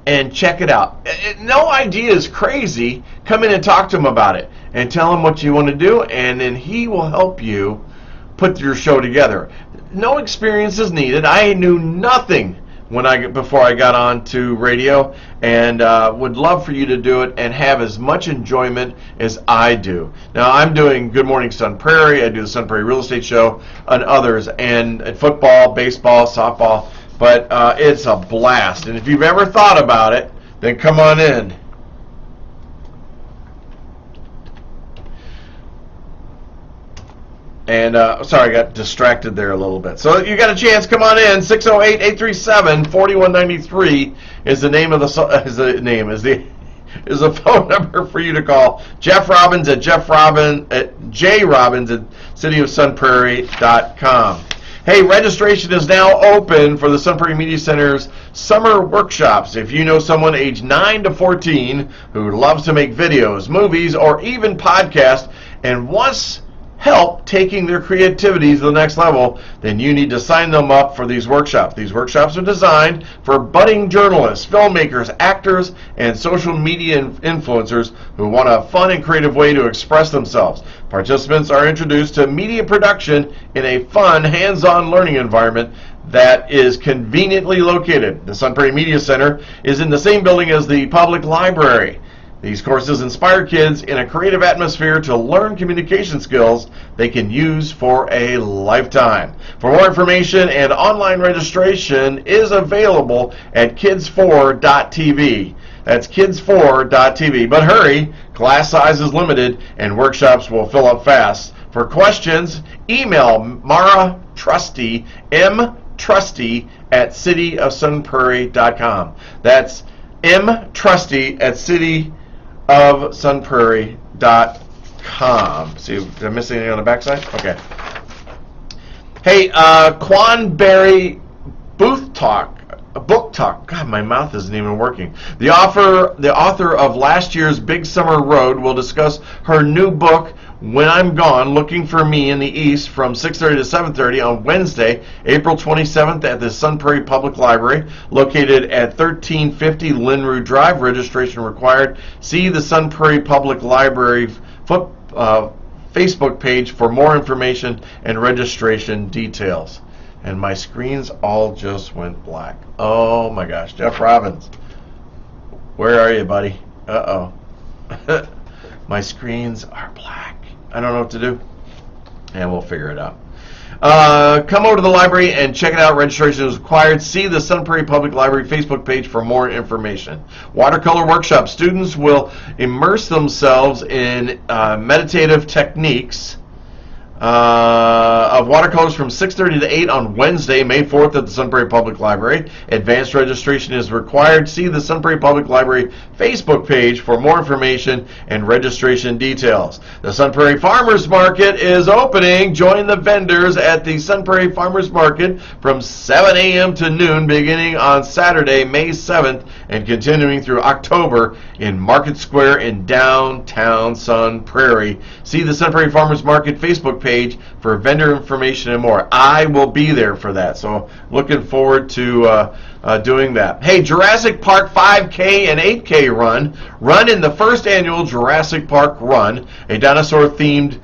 and check it out. No idea is crazy. Come in and talk to him about it and tell him what you want to do, and then he will help you put your show together. No experience is needed. I knew nothing before I got on to radio, and would love for you to do it and have as much enjoyment as I do. Now, I'm doing Good Morning Sun Prairie. I do the Sun Prairie Real Estate Show and others, and football, baseball, softball, but it's a blast. And if you've ever thought about it, then come on in. And sorry, I got distracted there a little bit. So you got a chance. Come on in. 608-837-4193 is the name of the is the phone number for you to call. Jeff Robbins at jrobbins at cityofsunprairie.com. Hey, registration is now open for the Sun Prairie Media Center's summer workshops. If you know someone age 9 to 14 who loves to make videos, movies, or even podcasts and wants help taking their creativity to the next level, then you need to sign them up for these workshops. These workshops are designed for budding journalists, filmmakers, actors, and social media influencers who want a fun and creative way to express themselves. Participants are introduced to media production in a fun, hands-on learning environment that is conveniently located. The Sun Prairie Media Center is in the same building as the public library. These courses inspire kids in a creative atmosphere to learn communication skills they can use for a lifetime. For more information and online registration is available at kids4.tv. That's kids4.tv. But hurry, class size is limited and workshops will fill up fast. For questions, email Mara Trusty, mtrusty at cityofsunprairie.com. That's mtrusty at cityofsunprairie.com. See, did I miss anything on the backside? Okay. Hey, Quanberry Book Talk. God, my mouth isn't even working. The author of last year's Big Summer Road will discuss her new book, When I'm Gone, Looking for Me in the East, from 6:30 to 7:30 on Wednesday, April 27th at the Sun Prairie Public Library, located at 1350 Linroo Drive. Registration required. See the Sun Prairie Public Library Facebook page for more information and registration details. And my screens all just went black. Oh my gosh. Jeff Robbins, where are you, buddy? Uh-oh. My screens are black. I don't know what to do. And we'll figure it out. Come over to the library and check it out. Registration is required. See the Sun Prairie Public Library Facebook page for more information. Watercolor workshop. Students will immerse themselves in meditative techniques of watercolors from 6:30 to 8 on Wednesday, May 4th at the Sun Prairie Public Library. Advanced registration is required. See the Sun Prairie Public Library Facebook page for more information and registration details. The Sun Prairie Farmers Market is opening. Join the vendors at the Sun Prairie Farmers Market from 7 a.m. to noon beginning on Saturday, May 7th and continuing through October in Market Square in downtown Sun Prairie. See the Sun Prairie Farmers Market Facebook page for vendor information and more. I will be there for that, so looking forward to doing that. Hey, Jurassic Park 5K and 8K run in the first annual Jurassic Park Run, a dinosaur-themed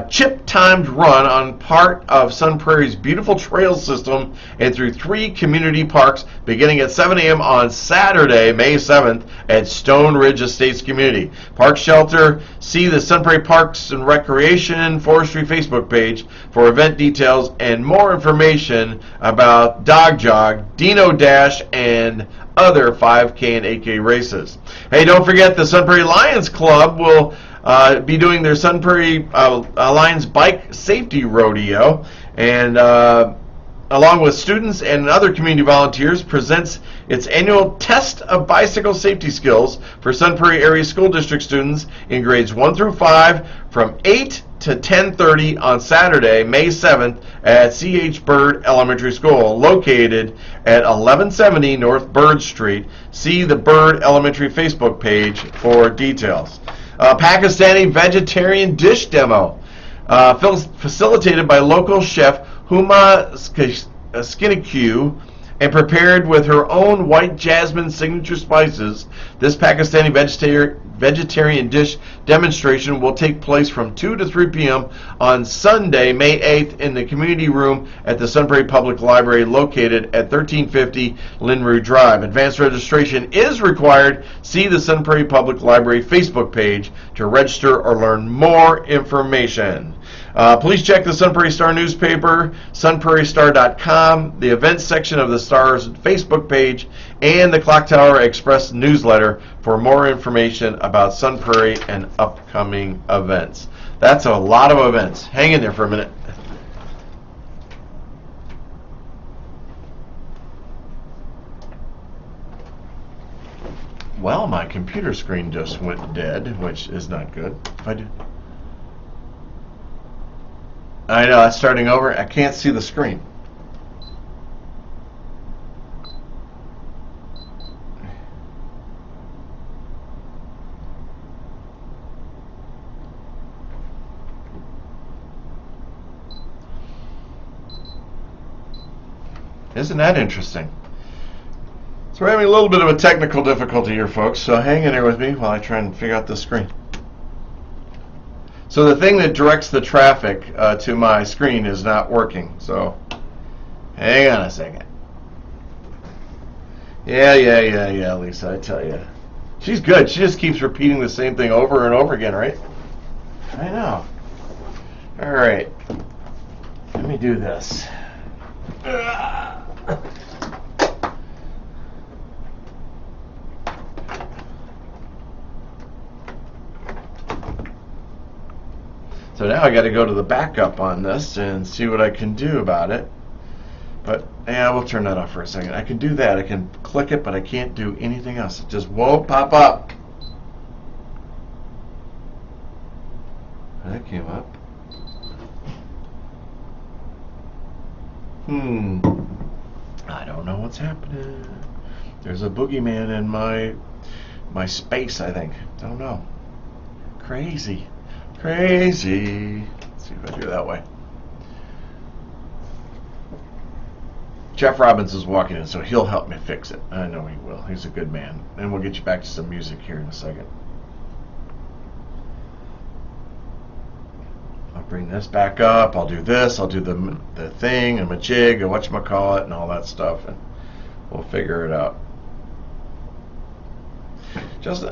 chip-timed run on part of Sun Prairie's beautiful trail system and through 3 community parks beginning at 7 a.m. on Saturday, May 7th at Stone Ridge Estates Community Park Shelter. See the Sun Prairie Parks and Recreation Forestry Facebook page for event details and more information about Dog Jog, Dino Dash, and other 5K and 8K races. Hey, don't forget the Sun Prairie Lions Club will be doing their Sun Prairie Lions Bike Safety Rodeo, and along with students and other community volunteers, presents its annual test of bicycle safety skills for Sun Prairie area school district students in grades 1 through 5 from 8 to 10:30 on Saturday, May 7th at C.H. Bird Elementary School, located at 1170 North Bird Street. See the Bird Elementary Facebook page for details. Pakistani vegetarian dish demo facilitated by local chef Huma Skinikyu And prepared with her own white jasmine signature spices, this Pakistani vegetarian dish demonstration will take place from 2 to 3 p.m. on Sunday, May 8th in the community room at the Sun Prairie Public Library located at 1350 Linrue Drive. Advanced registration is required. See the Sun Prairie Public Library Facebook page to register or learn more information. Please check the Sun Prairie Star newspaper, sunprairiestar.com, the events section of the Star's Facebook page, and the Clock Tower Express newsletter for more information about Sun Prairie and upcoming events. That's a lot of events. Hang in there for a minute. Well, my computer screen just went dead, which is not good. If I do. I know, it's starting over. I can't see the screen. Isn't that interesting? So we're having a little bit of a technical difficulty here, folks, so hang in there with me while I try and figure out the screen. So the thing that directs the traffic to my screen is not working, so hang on a second. Yeah, Lisa, I tell you. She's good. She just keeps repeating the same thing over and over again, right? I know. All right. Let me do this. So now I got to go to the backup on this and see what I can do about it. But yeah, we'll turn that off for a second. I can do that. I can click it, but I can't do anything else. It just won't pop up. That came up. I don't know what's happening. There's a boogeyman in my space, I think. Don't know. Crazy. Let's see if I do it that way. Jeff Robbins is walking in, so he'll help me fix it. I know he will. He's a good man. And we'll get you back to some music here in a second. I'll bring this back up. I'll do this. I'll do the thing and a jig and whatchamacallit and all that stuff. And we'll figure it out.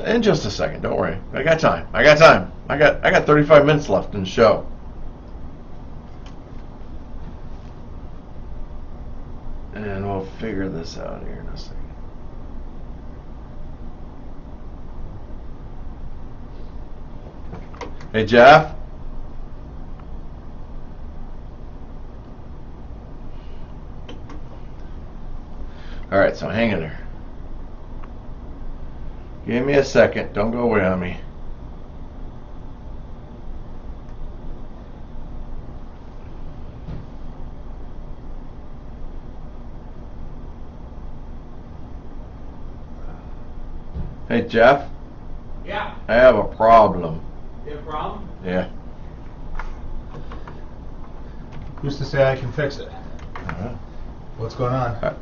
In just a second. Don't worry. I got time. I got 35 minutes left in the show. And we'll figure this out here in a second. Hey, Jeff? All right, so hang in there. Give me a second. Don't go away on me. Hey, Jeff? Yeah. I have a problem. You have a problem? Yeah. Who's to say I can fix it? What's going on?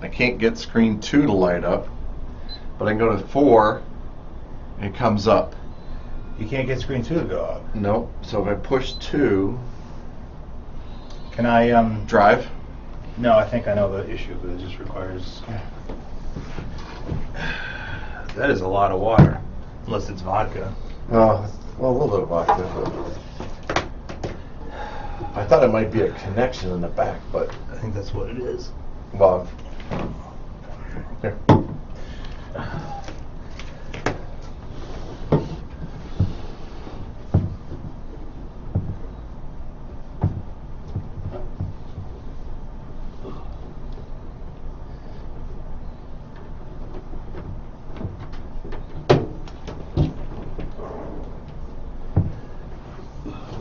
I can't get screen 2 to light up, but I can go to 4 and it comes up. You can't get screen 2 to go up. Nope. So if I push 2, Can I, drive. No, I think I know the issue, but it just requires... That is a lot of water. Unless it's vodka. Well, a little bit of vodka. But I thought it might be a connection in the back, but I think that's what it is. well, here.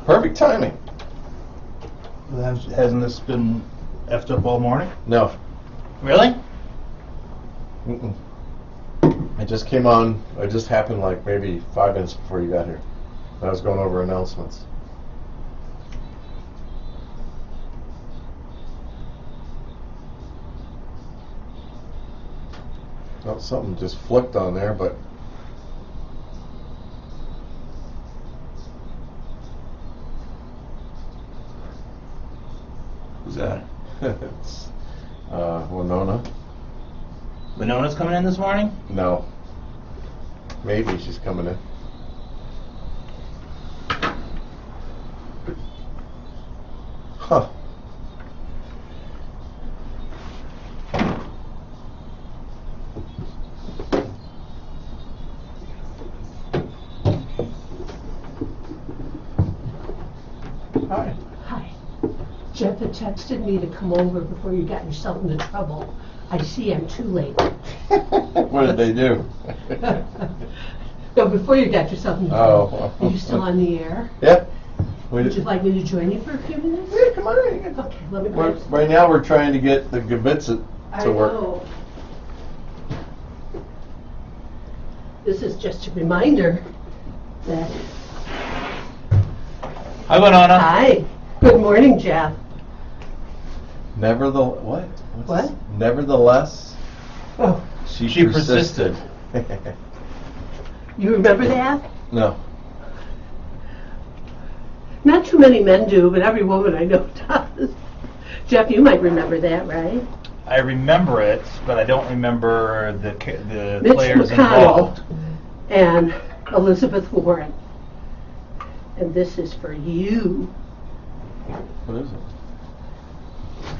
Perfect timing. Hasn't this been effed up all morning? No. Really? Mm-mm. It just came on. It just happened like maybe 5 minutes before you got here. I was going over announcements. Oh, something just flicked on there, but Who's that? it's Winona. Winona's coming in this morning? No. Maybe she's coming in. Huh. Hi. Hi. Jeff had texted me to come over before you got yourself into trouble. I see I'm too late. What did they do? No, before you got yourself into trouble. Oh. Are you still on the air? Yeah. Would you like me to join you for a few minutes? Yeah, come on in. Okay, let me Right now we're trying to get the Gabitza to work. know. This is just a reminder that... Hi, Winona. Hi. Good morning, Jeff. What? What? Nevertheless, Oh, She persisted. you remember that? No. Not too many men do, but every woman I know does. Jeff, you might remember that, right? I remember it, but I don't remember the Mitch players McConnell involved. and Elizabeth Warren. And this is for you. What is it?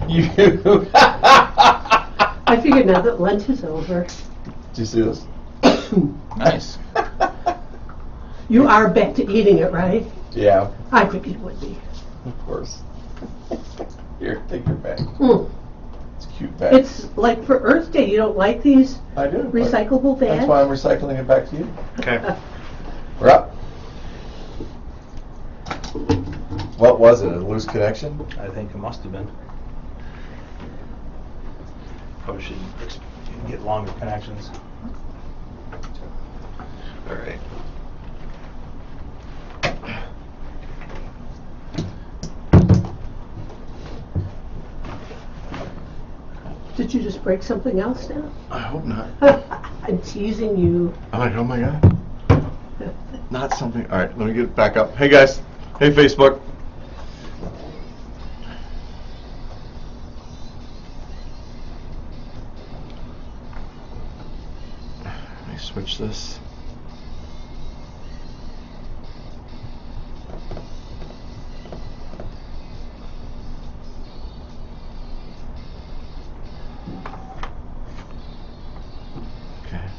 You. I figured now that Lent is over, Do you see this? Nice. you are back to eating it, right? Yeah, I figured it would be. of course. Here, take your bag. Mm. It's a cute bag. It's like for Earth Day, you don't like these I do. recyclable bags? That's why I'm recycling it back to you. Okay. We're up. What was it? A loose connection? I think it must have been. Probably should get longer connections. All right. Did you just break something else now? I hope not. I'm teasing you. I'm like, oh my god. Not something. All right, let me get it back up. Hey guys. Hey Facebook. Let me switch this. Okay.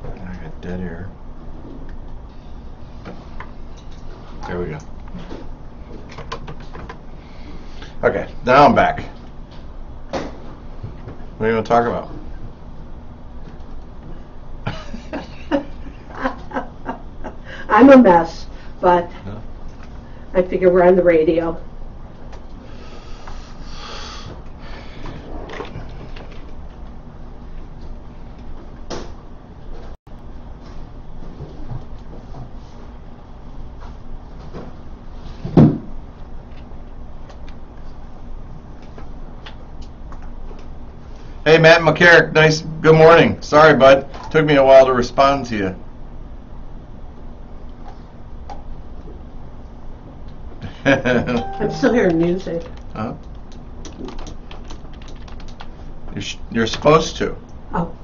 I got dead air. There we go. Okay, now I'm back. What are you going to talk about? I'm a mess, but Yeah. I figure we're on the radio. Hey, Matt McCarrick, nice, good morning. Sorry, bud. Took me a while to respond to you. I'm still hearing music. Huh? You're supposed to. Oh.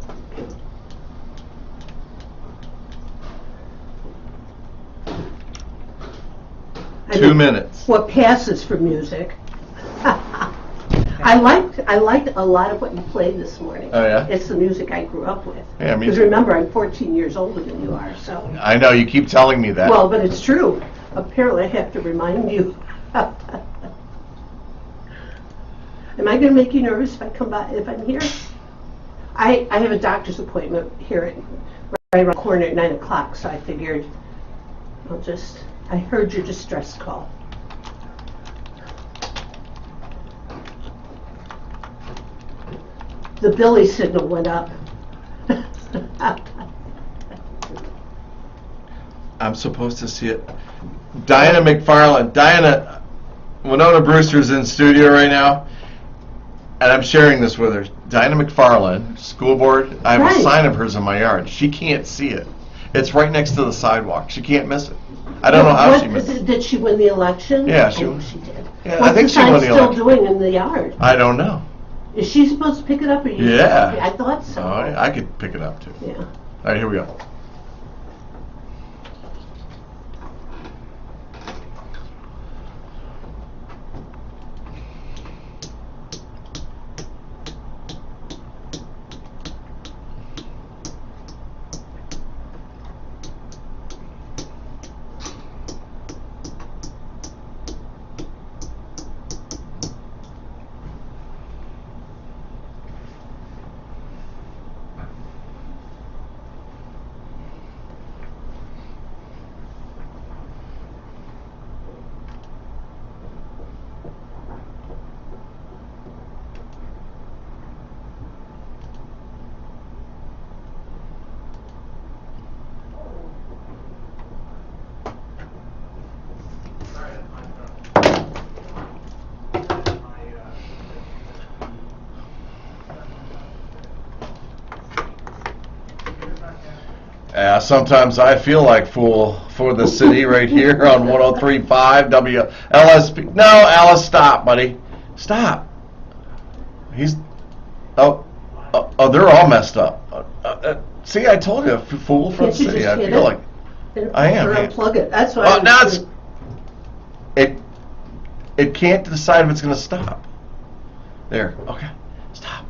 I 2 mean, minutes. What passes for music? I liked a lot of what you played this morning. Oh, yeah? It's the music I grew up with. Yeah, me Because too. remember, I'm 14 years older than you are, so. I know, you keep telling me that. Well, but it's true. Apparently, I have to remind you. Am I going to make you nervous if I come by, if I'm here? I have a doctor's appointment here right around the corner at 9 o'clock, so I figured I heard your distress call. The Billy signal went up. I'm supposed to see it. Diana Winona Brewster's in studio right now, and I'm sharing this with her. Diana McFarland, school board. I have Right. a sign of hers in my yard. She can't see it. It's right next to the sidewalk. She can't miss it. I don't know how she missed it. Did she win the election? Yeah, she Oh, won. she did. Yeah, What's I think the she won sign the still election. doing in the yard? I don't know. Is she supposed to pick it up or you? Yeah. I thought so. Oh, I could pick it up too. Yeah. All right, here we go. Sometimes I feel like fool for the city right here on 103.5 WLSP. No, Alice, stop, buddy. Stop. He's. Oh, they're all messed up. See, I told you, fool for the Can't you city. just I hit feel it? like. I am. Or unplug it. That's why. Oh, now it can't decide if it's going to stop. There. Okay. Stop.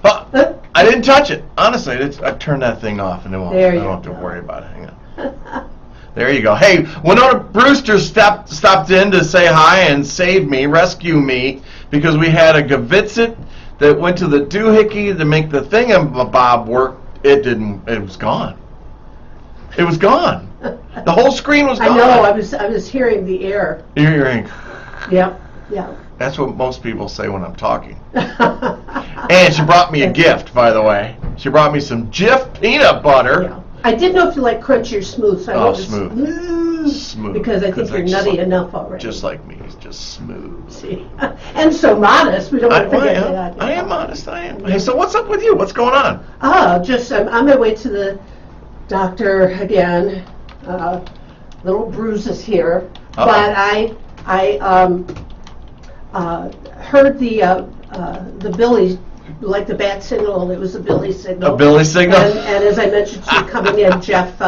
Oh, I didn't touch it. Honestly, I turned that thing off, and I There you don't have to go. worry about it. Hang on. There you go. Hey, Winona Brewster stopped in to say hi and save me, rescue me, because we had a Gavitzit that went to the doohickey to make the thingamabob work. It didn't. It was gone. It was gone. The whole screen was I gone. know. I was hearing the air. You're hearing. Yep. Yeah. That's what most people say when I'm talking. And she brought me a gift, by the way. She brought me some Jif peanut butter. Yeah. I didn't know if you like crunchy or smooth, so I went with Smooth. Smooth. because I think you're nutty enough already. Just like me, it's just smooth. See, and so modest. We don't want to forget that. I am honest. I am. Hey, so what's up with you? What's going on? Oh, just I'm on my way to the doctor again. Little bruises here, Uh-oh. but I heard the Billy, like the bat signal. It was a Billy signal. A Billy signal? And as I mentioned to you coming in, Jeff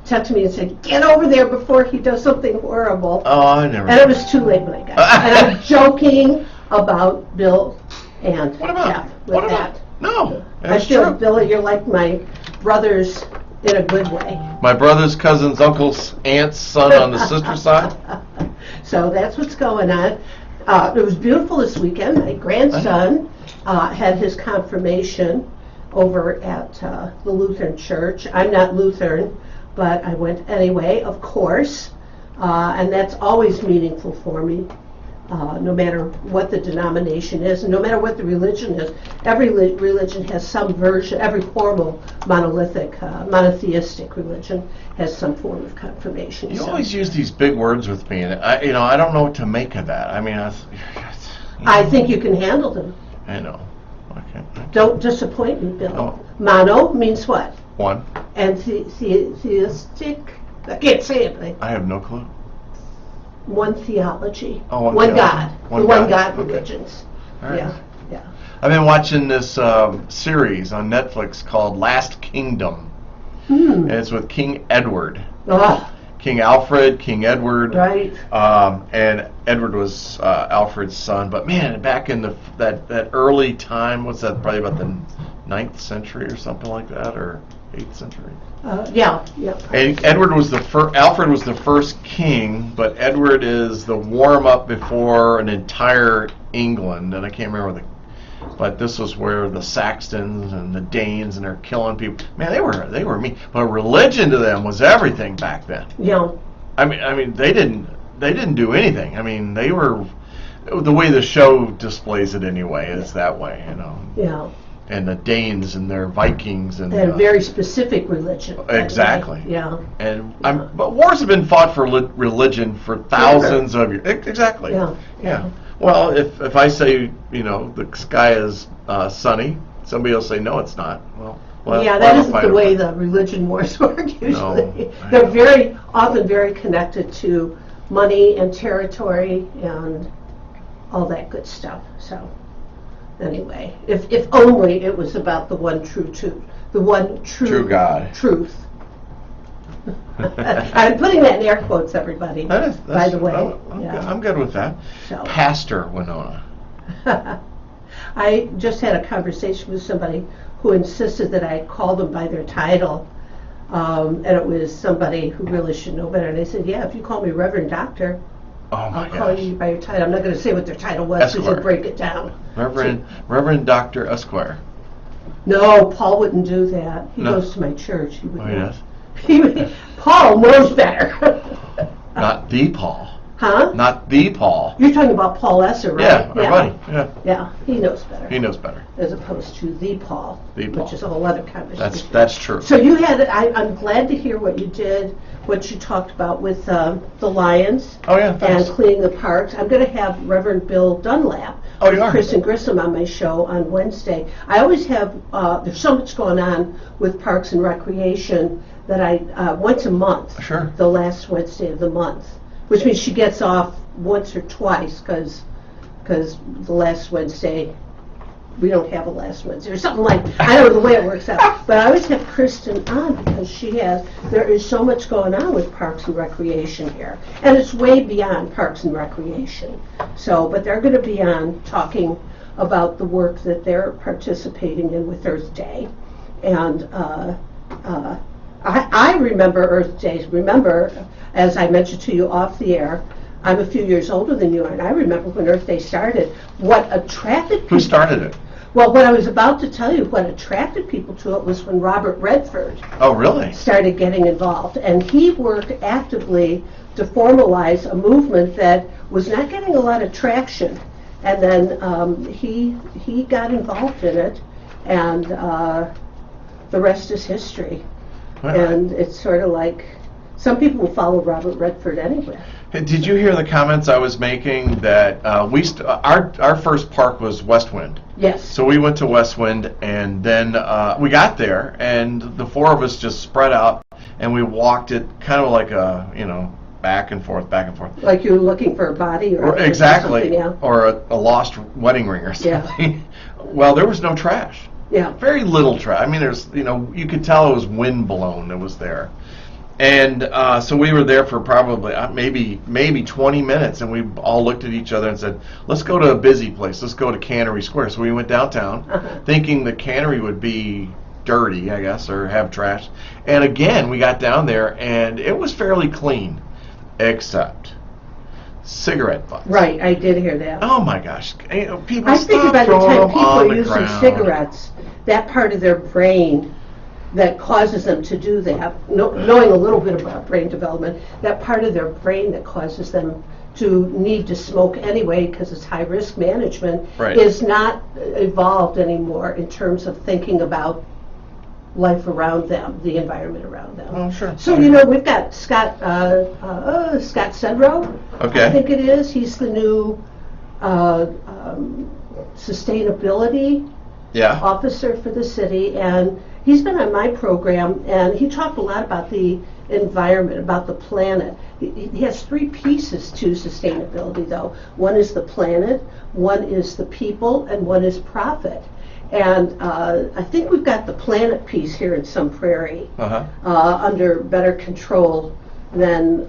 texted me and said, "Get over there before he does something horrible." Oh, I never. And it was too late when I got there. And I'm joking about Bill and What about? Jeff with What about? that. No, I that's feel, true. Billy, you're like my brothers in a good way. My brother's cousin's uncle's aunt's son on the sister side. So that's what's going on. It was beautiful this weekend. My grandson had his confirmation over at the Lutheran Church. I'm not Lutheran, but I went anyway, of course. And that's always meaningful for me, no matter what the denomination is, and no matter what the religion is. Every religion has some version, every formal monolithic, monotheistic religion has some form of confirmation. You So always use these big words with me, and I don't know what to make of that. I mean, I think you can handle them. I know. Okay. Don't disappoint me, Bill. Oh. Mono means what? One. And theistic, I can't say it, but I have no clue. one theology. Oh, one one theology. God. One the one God. God Okay. religions. All right. Yeah, yeah. I've been watching this series on Netflix called Last Kingdom, and it's with King Edward. Oh, King Alfred, King Edward. right. And Edward was Alfred's son. But man, back in that early time, what's that? Probably about the 9th century or something like that, or 8th century. Yeah. And Edward was Alfred was the first king, but Edward is the warm up before an entire England, and I can't remember but this was where the Saxons and the Danes and they're killing people. Man, they were mean. But religion to them was everything back then. Yeah. I mean, they didn't do anything. I mean, they were the way the show displays it anyway is that way, you know. Yeah. And the Danes and their Vikings and And very specific religion. exactly. Yeah. And but wars have been fought for religion for thousands of years. Exactly. Yeah. Yeah. Well, if I say, you know, the sky is sunny, somebody will say no, it's not. Well, yeah, that isn't the way the religion wars work usually. No, They're very often very connected to money and territory and all that good stuff. So anyway, if only it was about the one true truth, the one true God. Truth. I'm putting that in air quotes, everybody. That's, by the way, I'm good with that. So. Pastor Winona. I just had a conversation with somebody who insisted that I call them by their title, and it was somebody who really should know better. And I said, "Yeah, if you call me Reverend Doctor, Oh my I'll call gosh. you by your title. I'm not going to say what their title was because Esquire. you'll break it down." Reverend Dr. Esquire. No, Paul wouldn't do that. He No. goes to my church. He would Oh, he not. does? Paul knows better. Not the Paul. Huh? Not the Paul. You're talking about Paul Esser, right? Yeah, our buddy. Yeah, Yeah, he knows better. he knows better. As opposed to the Paul, The Paul. which is a whole other conversation. That's true. So you had, I'm glad to hear what you did, what you talked about with the Lions. Oh, yeah, thanks. And cleaning the parks. I'm going to have Reverend Bill Dunlap Oh, you with are? Chris and Grissom on my show on Wednesday. I always have, there's so much going on with Parks and Recreation that I, once a month, Sure. the last Wednesday of the month, which means she gets off once or twice because the last Wednesday, we don't have a last Wednesday or something like, I don't know the way it works out. But I always have Kristen on because there is so much going on with Parks and Recreation here. And it's way beyond Parks and Recreation. So, but they're going to be on talking about the work that they're participating in with Earth Day. And I remember Earth Day. Remember, as I mentioned to you off the air, I'm a few years older than you are, and I remember when Earth Day started, what attracted people. Who started it? Well, what I was about to tell you, what attracted people to it was when Robert Redford Oh, really? started getting involved. And he worked actively to formalize a movement that was not getting a lot of traction. And then he got involved in it, and the rest is history. Wow. And it's sort of like, some people will follow Robert Redford anyway. Hey, did you hear the comments I was making that our first park was Westwind? Yes. So we went to Westwind, and then we got there, and the four of us just spread out, and we walked it kind of like a, back and forth, back and forth. Like you're looking for a body or Exactly. something, yeah. Or a lost wedding ring or something. Yeah. Well, there was no trash. Yeah. Very little trash. I mean, there's, you could tell it was wind blown that was there. And so we were there for probably maybe 20 minutes, and we all looked at each other and said, let's go to a busy place. Let's go to Cannery Square. So we went downtown, thinking the Cannery would be dirty, I guess, or have trash. And again, we got down there, and it was fairly clean, except cigarette butts. Right, I did hear that. Oh my gosh! People I think stop by the throwing time them people on are the using ground. cigarettes, that part of their brain that causes them to do that, knowing a little bit about brain development, that part of their brain that causes them to need to smoke anyway because it's high risk management, Right. is not evolved anymore in terms of thinking about life around them, the environment around them. Oh, sure. So, we've got Scott Sedro, Okay. I think it is. He's the new sustainability Yeah. officer for the city, and he's been on my program, and he talked a lot about the environment, about the planet. He has three pieces to sustainability, though. One is the planet, one is the people, and one is profit. And I think we've got the planet piece here in Sun Prairie under better control than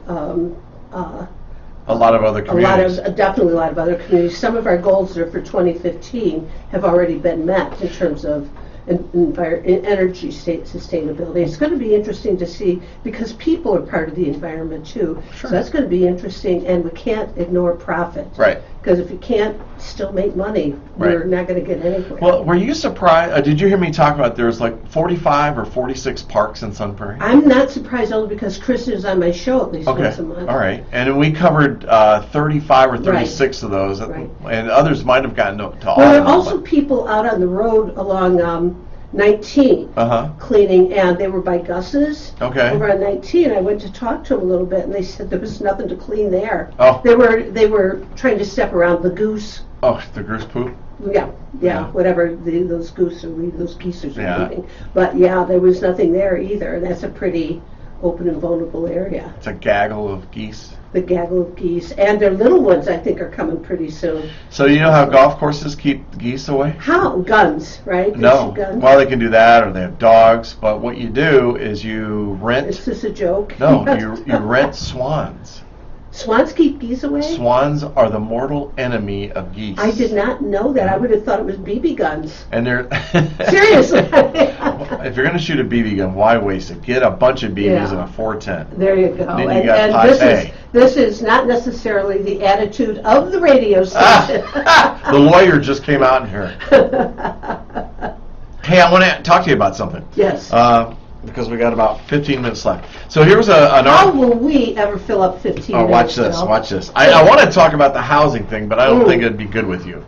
A lot of other communities. definitely a lot of other communities. Some of our goals that are for 2015 have already been met in terms of energy sustainability. It's going to be interesting to see because people are part of the environment too. Sure. So that's going to be interesting, and we can't ignore profit. Right. Because if you can't still make money, you're Right. not going to get anywhere. Well, were you surprised? Did you hear me talk about there's like 45 or 46 parks in Sun Prairie? I'm not surprised only because Chris is on my show at least Okay, once a month. all right. And we covered 35 or 36 of those, Right. and others might have gotten to all Well, of there them. are also people out on the road along 19 Uh-huh. cleaning, and they were by Gus's. Okay. Over on 19, I went to talk to them a little bit, and they said there was nothing to clean there. Oh. They were trying to step around the goose. Oh, the goose poop? Yeah, Yeah. whatever those geese are Yeah. eating. But yeah, there was nothing there either, and that's a pretty open and vulnerable area. It's a gaggle of geese. The gaggle of geese, and their little ones, I think, are coming pretty soon. So you know how golf courses keep the geese away? How? Guns, right? They No. shoot guns. Well, they can do that, or they have dogs. But what you do is you Is rent. this a joke? No, you rent swans. Swans keep geese away? Swans are the mortal enemy of geese. I did not know that. I would have thought it was BB guns. And they're Seriously. If you're going to shoot a BB gun, why waste it? Get a bunch of BBs Yeah. in a 410. There you go. Then you got And this is not necessarily the attitude of the radio station. The lawyer just came out in here. Hey, I want to talk to you about something. Yes. Because we got about 15 minutes left. So here was an How article. will we ever fill up 15 Oh, minutes? watch this, Bill? watch this. I want to talk about the housing thing, but I don't Ooh. think it'd be good with you.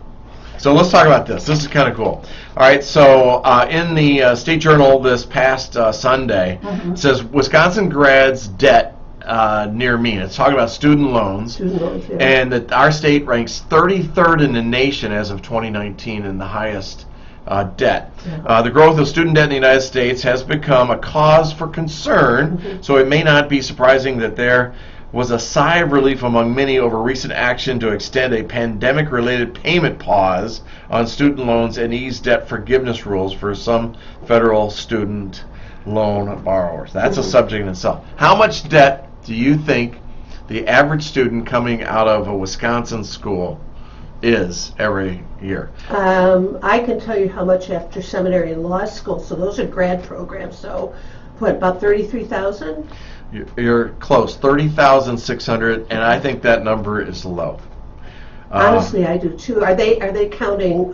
So let's talk about this. This is kind of cool. All right, so in the State Journal this past Sunday, it says Wisconsin grads debt near mean. It's talking about student loans. Student loans, yeah. And that our state ranks 33rd in the nation as of 2019 in the highest debt. The growth of student debt in the United States has become a cause for concern, so it may not be surprising that there was a sigh of relief among many over recent action to extend a pandemic-related payment pause on student loans and ease debt forgiveness rules for some federal student loan borrowers. That's a subject in itself. How much debt do you think the average student coming out of a Wisconsin school is every year? I can tell you how much after seminary and law school. So those are grad programs. So, what, about 33,000? You're close, 30,600, and I think that number is low. Honestly, I do too. Are they counting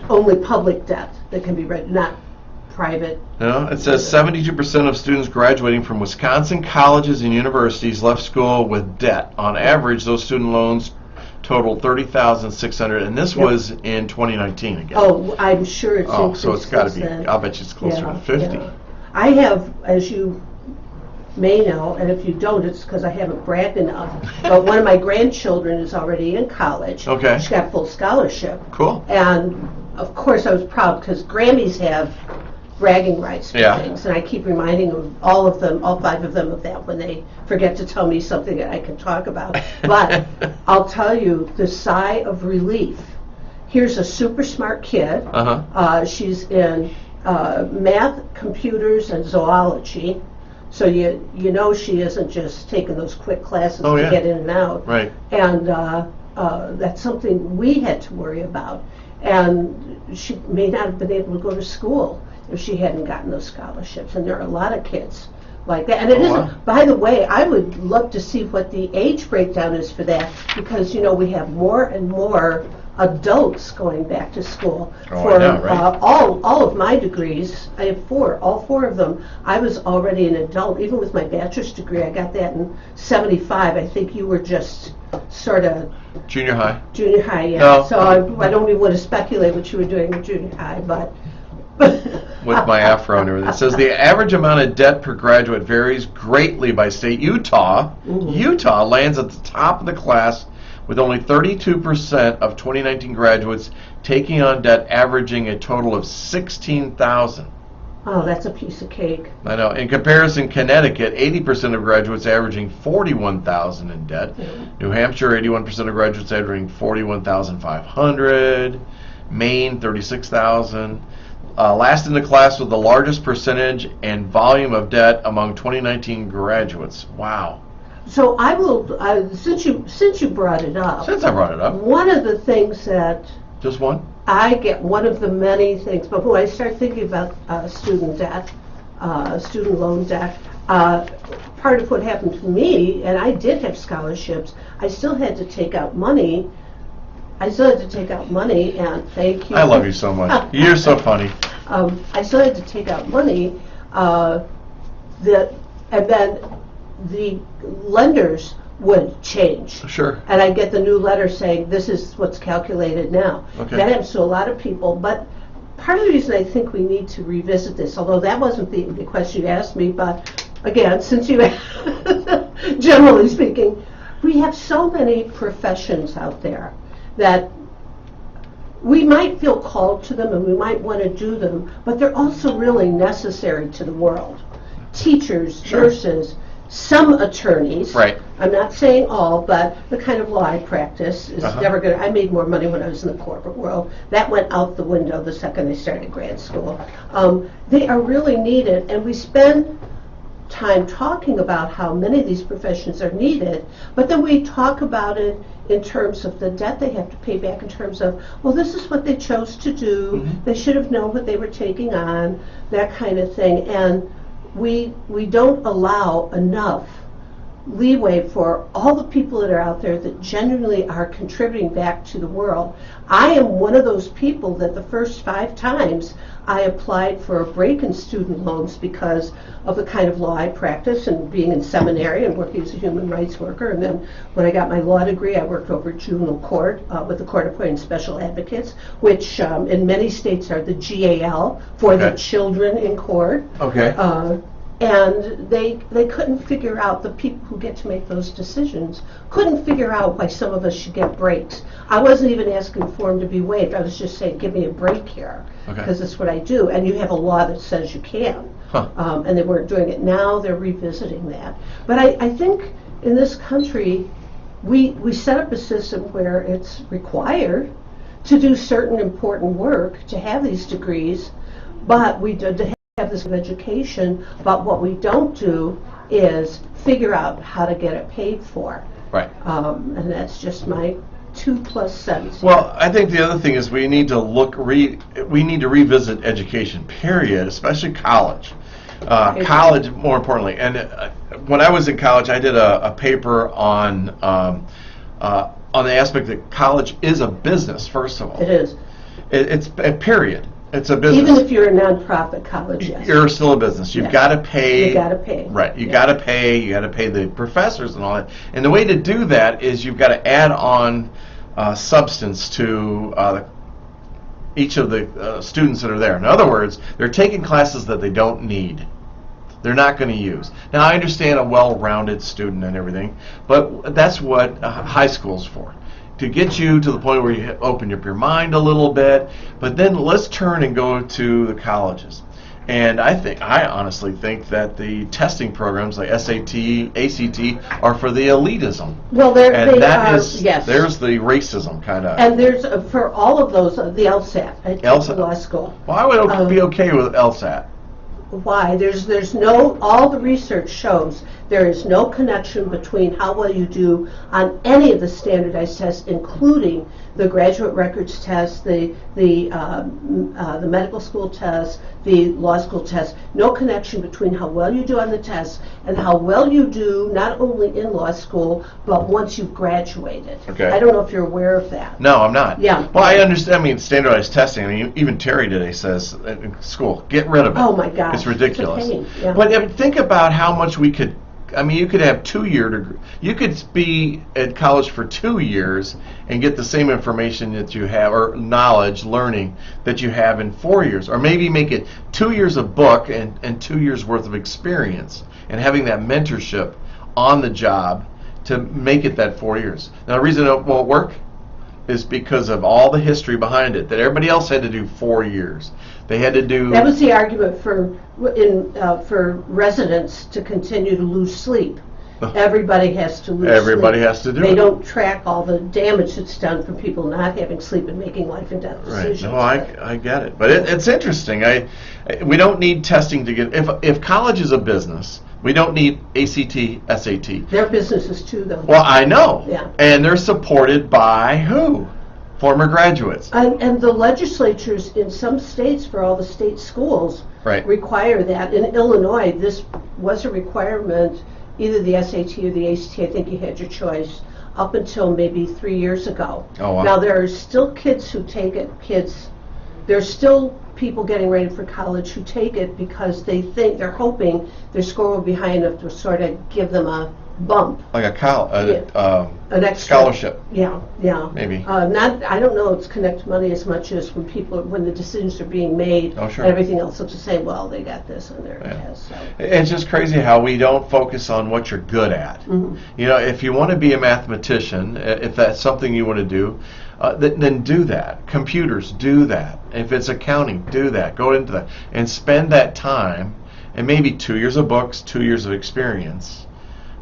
only public debt that can be read, not private? No, it says 72% of students graduating from Wisconsin colleges and universities left school with debt. On average, those student loans totaled 30,600, and this was in 2019 again. Oh, I'm sure it's Oh, increased so it's got to since be. then. I'll bet you it's closer Yeah, to 50. yeah. I have, as you may know, and if you don't, it's because I haven't bragged enough, but one of my grandchildren is already in college. Okay. She got full scholarship. Cool. And, of course, I was proud because Grammys have bragging rights for Yeah. things, and I keep reminding them, all 5 of them, of that when they forget to tell me something that I can talk about. But I'll tell you, the sigh of relief. Here's a super smart kid. Uh-huh. She's in math, computers, and zoology. So you know she isn't just taking those quick classes Oh, to yeah. get in and out. Right. And that's something we had to worry about. And she may not have been able to go to school if she hadn't gotten those scholarships. And there are a lot of kids like that. And it Oh, isn't, wow. by the way, I would love to see what the age breakdown is for that, because, you know, we have more and more adults going back to school. Oh, For I know, right? all of my degrees, I have 4, all 4 of them, I was already an adult. Even with my bachelor's degree, I got that in 75. I think you were just sort of Junior high. junior high, yeah. No. So I don't even want to speculate what you were doing in junior high, but. With my afro and everything. It says the average amount of debt per graduate varies greatly by state. Utah lands at the top of the class with only 32% of 2019 graduates taking on debt, averaging a total of $16,000. Oh, that's a piece of cake. I know. In comparison, Connecticut, 80% of graduates averaging $41,000 in debt. New Hampshire, 81% of graduates averaging $41,500. Maine, $36,000. Last in the class with the largest percentage and volume of debt among 2019 graduates. Wow. So I will, since you brought it up, Since I brought it up, one of the things that just one? I get, one of the many things, but when I start thinking about student debt, student loan debt, part of what happened to me, and I did have scholarships, I still had to take out money. And thank you. I love you so much. You're so funny. I still had to take out money, and then the lenders would change. Sure. And I get the new letter saying, this is what's calculated now. Okay. That happens to a lot of people, but part of the reason I think we need to revisit this, although that wasn't the question you asked me, but again, since you generally speaking, we have so many professions out there that we might feel called to them and we might want to do them, but they're also really necessary to the world. Teachers, Sure. nurses, some attorneys. Right. I'm not saying all, but the kind of law I practice is Uh-huh. never going to, I made more money when I was in the corporate world. That went out the window the second I started grad school. They are really needed, and we spend time talking about how many of these professions are needed, but then we talk about it in terms of the debt they have to pay back, in terms of, well, this is what they chose to do, Mhm. they should have known what they were taking on, that kind of thing. And we don't allow enough leeway for all the people that are out there that genuinely are contributing back to the world. I am one of those people that the first 5 times I applied for a break in student loans because of the kind of law I practice and being in seminary and working as a human rights worker. And then when I got my law degree, I worked over juvenile court with the court-appointed special advocates, which in many states are the GAL for the Okay. children in court. Okay. And they couldn't figure out, the people who get to make those decisions couldn't figure out why some of us should get breaks. I wasn't even asking for them to be waived. I was just saying, give me a break here, Okay. because that's what I do. And you have a law that says you can. Huh. And they weren't doing it. Now they're revisiting that. But I think in this country, we set up a system where it's required to do certain important work, to have these degrees, but we do to have this education, but what we don't do is figure out how to get it paid for. Right. And that's just my 2+ cents. Well, I think the other thing is we need to we need to revisit education, period, especially college. College, more importantly. And when I was in college, I did a paper on the aspect that college is a business, first of all. It is. It's a period. It's a business. Even if you're a nonprofit college, yes. You're still a business. You've Yes. got to pay. You got to pay. Right. You Yeah. got to pay. You got to pay the professors and all that. And the way to do that is you've got to add on substance to each of the students that are there. In other words, they're taking classes that they don't need. They're not going to use. Now, I understand a well-rounded student and everything, but that's what high school's for. To get you to the point where you open up your mind a little bit, but then let's turn and go to the colleges. And I honestly think that the testing programs like SAT, ACT are for the elitism. Well, And they that are, is, yes. there's the racism kind of. And there's, for all of those, the LSAT at LSAT. law school. Well, I would be okay with LSAT. Why? There's no, all the research shows there is no connection between how well you do on any of the standardized tests, including the graduate records test, the medical school test, the law school test. No connection between how well you do on the tests and how well you do not only in law school, but once you've graduated. Okay. I don't know if you're aware of that. No, I'm not. Yeah. Well, I understand. I mean, standardized testing. I mean, even Terry today says in school, get rid of it. Oh my gosh, it's ridiculous. it's a pain, yeah. But I mean, think about how much we could. I mean, you could have 2-year degree. You could be at college for 2 years and get the same information that you have, or knowledge, learning that you have in 4 years, or maybe make it 2 years of book and 2 years worth of experience, and having that mentorship on the job to make it that 4 years. Now, the reason it won't work is because of all the history behind it, that everybody else had to do 4 years. They had to do. That was the argument for residents to continue to lose sleep. Everybody has to lose Everybody sleep. has to do They it. don't track all the damage that's done from people not having sleep and making life and death Right. decisions. No, I get it, but it's interesting. We don't need testing to get. If college is a business, we don't need ACT, SAT. They're businesses too, though. Well, I know. Yeah. And they're supported by who? former graduates. And the legislatures in some states for all the state schools Right. require that. In Illinois, this was a requirement, either the SAT or the ACT, I think you had your choice, up until maybe 3 years ago. Oh, wow. Now, there are still kids who take it, there's still people getting ready for college who take it because they're hoping their score will be high enough to sort of give them a bump. Like An extra scholarship. Yeah, yeah. Maybe. I don't know it's connect money as much as when the decisions are being made. Oh, sure. And everything else looks the same. Well, they got this on their Yeah. test. So. It's just crazy how we don't focus on what you're good at. Mhm. You know, if you want to be a mathematician, if that's something you want to do, then do that. Computers, do that. If it's accounting, do that. Go into that and spend that time, and maybe 2 years of books, 2 years of experience.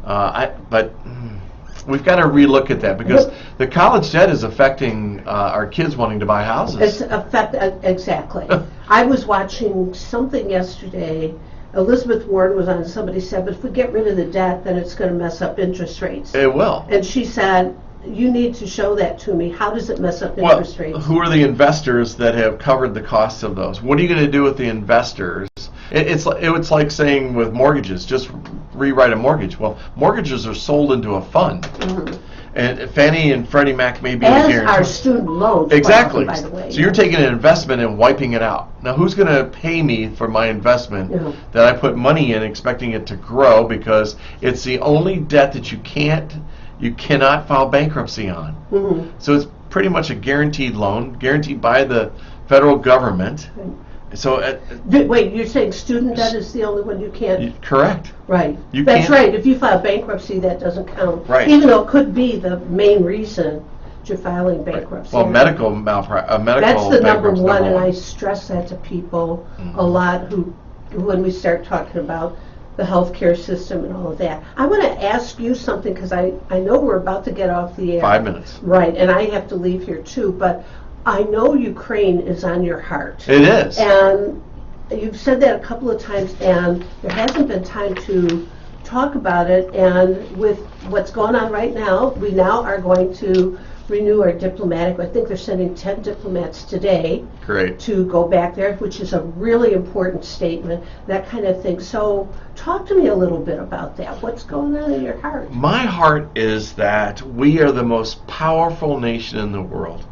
But we've got to relook at that because the college debt is affecting our kids wanting to buy houses. Exactly. I was watching something yesterday. Elizabeth Warren was on. Somebody said, "But if we get rid of the debt, then it's going to mess up interest rates." It will. And she said, "You need to show that to me. How does it mess up interest rates?" Who are the investors that have covered the costs of those? What are you going to do with the investors? It's like saying with mortgages, just rewrite a mortgage. Well, mortgages are sold into a fund, and Fannie and Freddie Mac may be the As guarantor. our student loans, Exactly. by the way. So you're taking an investment and wiping it out. Now, who's going to pay me for my investment Yeah. that I put money in, expecting it to grow because it's the only debt that you cannot file bankruptcy on. Mhm. So it's pretty much a guaranteed loan, guaranteed by the federal government. So, Wait, you're saying student debt is the only one you can't? correct. Right. You That's can't- right. If you file bankruptcy, that doesn't count. Right. Even though it could be the main reason you're filing bankruptcy. Well, medical malpractice. That's the number bankruptcy, one, and I stress that to people a lot when we start talking about the healthcare system and all of that. I want to ask you something because I know we're about to get off the air. 5 minutes. Right, and I have to leave here too, but I know Ukraine is on your heart. It is. And you've said that a couple of times, and there hasn't been time to talk about it. And with what's going on right now, we now are going to renew our diplomatic. I think they're sending 10 diplomats today Great. to go back there, which is a really important statement, that kind of thing. So talk to me a little bit about that. What's going on in your heart? My heart is that we are the most powerful nation in the world.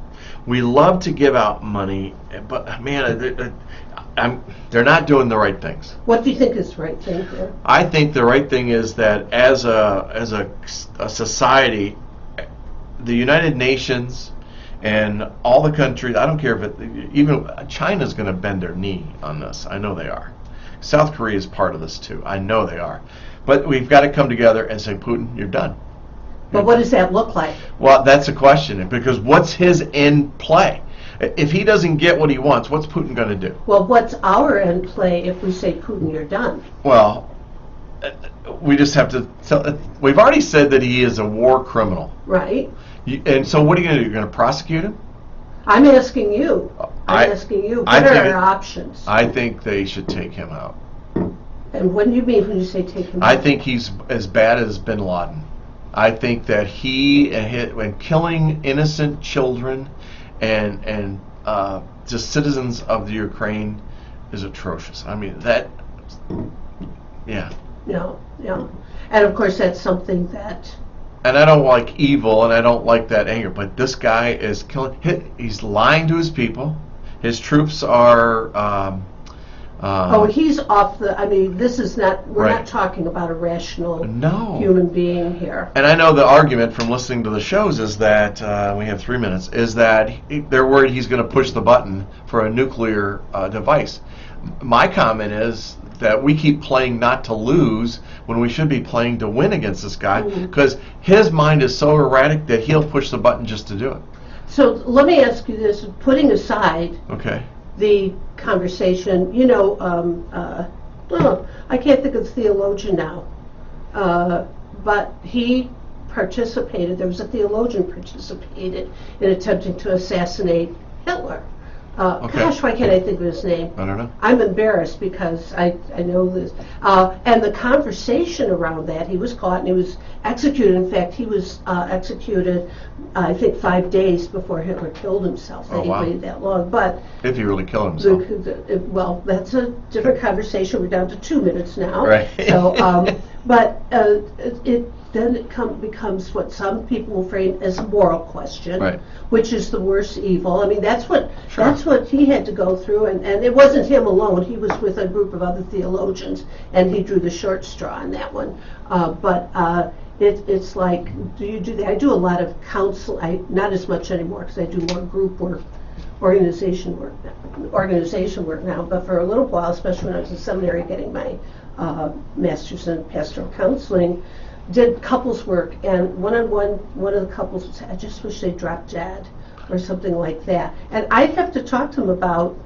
We love to give out money, but man, they're not doing the right things. What do you think is the right thing there? I think the right thing is that as a society, the United Nations and all the countries, I don't care if even China's going to bend their knee on this. I know they are. South Korea is part of this too. I know they are. But we've got to come together and say, Putin, you're done. But what does that look like? Well, that's a question, because what's his end play? If he doesn't get what he wants, what's Putin going to do? Well, what's our end play if we say, Putin, you're done? Well, we just have to we've already said that he is a war criminal. Right? And so what are you going to do? You're going to prosecute him? I'm asking you. I'm asking you. What are our options? I think they should take him out. And what do you mean when you say take him out? I think he's as bad as bin Laden. I think that when killing innocent children and just citizens of the Ukraine is atrocious. I mean, yeah. Yeah. And of course, that's something that... And I don't like evil, and I don't like that anger, but this guy is killing, he's lying to his people. His troops are... he's off this is not, we're Right. not talking about a rational No. human being here. And I know the argument from listening to the shows is that, we have 3 minutes, is that they're worried he's going to push the button for a nuclear device. My comment is that we keep playing not to lose when we should be playing to win against this guy, because his mind is so erratic that he'll push the button just to do it. So let me ask you this, putting aside Okay. the conversation, I can't think of the theologian now, but he participated, there was a theologian participated in attempting to assassinate Hitler. Okay. Gosh, why can't I think of his name? I don't know. I'm embarrassed because I know this. And the conversation around that, he was caught and he was executed. In fact, he was executed, I think, 5 days before Hitler killed himself. Oh, He wow. waited that long. But If he really killed himself. well, that's a different conversation. We're down to 2 minutes now. Right. So, but it becomes what some people will frame as a moral question, Right. which is the worst evil. I mean, that's what Sure. that's what he had to go through, and it wasn't him alone. He was with a group of other theologians, and he drew the short straw on that one. It's like, do you do that? I do a lot of counsel. Not as much anymore because I do more group work, organization work now. But for a little while, especially when I was in seminary getting my master's in pastoral counseling, did couples work, and one of the couples would say, I just wish they dropped dead, or something like that. And I'd have to talk to them about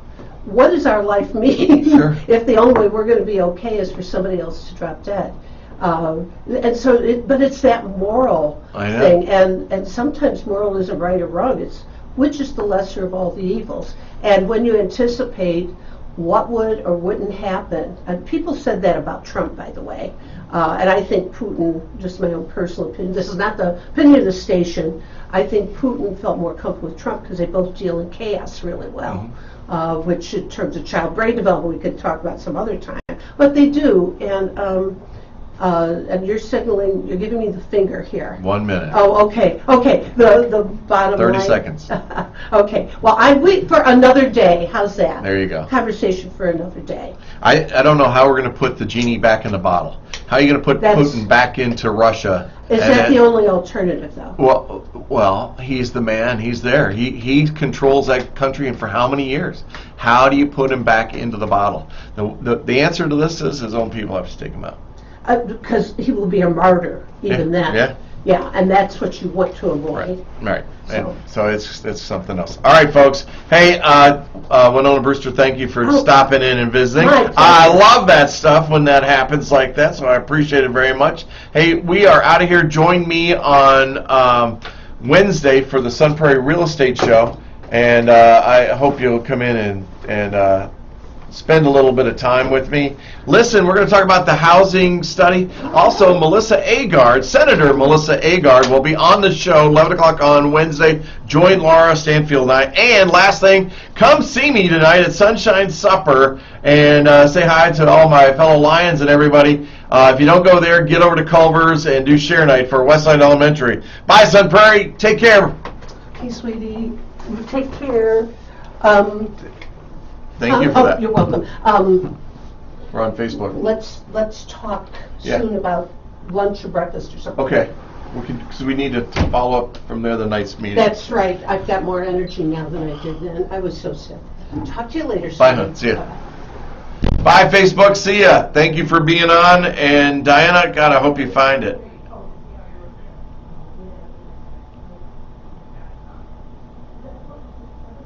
what does our life mean Sure. if the only way we're going to be okay is for somebody else to drop dead. And so, but it's that moral I know. thing, and sometimes moral isn't right or wrong. It's which is the lesser of all the evils. And when you anticipate what would or wouldn't happen, and people said that about Trump, by the way. And I think Putin, just my own personal opinion, this is not the opinion of the station, I think Putin felt more comfortable with Trump because they both deal in chaos really well, which in terms of child brain development we could talk about some other time. But they do, and you're signaling, you're giving me the finger here. 1 minute. Oh, okay. The bottom 30 line. seconds. Okay. Well, I wait for another day. How's that? There you go. Conversation for another day. I don't know how we're going to put the genie back in the bottle. How are you going to put That's- Putin back into Russia? Is And that then- the only alternative, though? Well, he's the man. He's there. He controls that country, and for how many years? How do you put him back into the bottle? The answer to this is his own people have to take him out. Because he will be a martyr, even then. Yeah. Yeah, and that's what you want to avoid. Right. And So- so it's something else. All right, folks. Hey, Winona Brewster, thank you for stopping in and visiting. My pleasure. I love that stuff when that happens like that, so I appreciate it very much. Hey, we are out of here. Join me on Wednesday for the Sun Prairie Real Estate Show, and I hope you'll come in and spend a little bit of time with me. Listen, we're going to talk about the housing study. Also, Senator Melissa Agard will be on the show 11 o'clock on Wednesday. Join Laura Stanfield and I. And last thing, come see me tonight at Sunshine Supper and say hi to all my fellow Lions and everybody. If you don't go there, get over to Culver's and do share night for Westside Elementary. Bye, Sun Prairie. Take care. Okay, sweetie. You take care. Thank you for that. You're welcome. We're on Facebook. Let's talk Yeah. soon about lunch or breakfast or something. Okay. Because we need to follow up from the other night's meeting. That's right. I've got more energy now than I did then. I was so sick. Talk to you later. Bye, sweetie. hon. See ya. Bye, Facebook. See ya. Thank you for being on. And Diana, God, I hope you find it.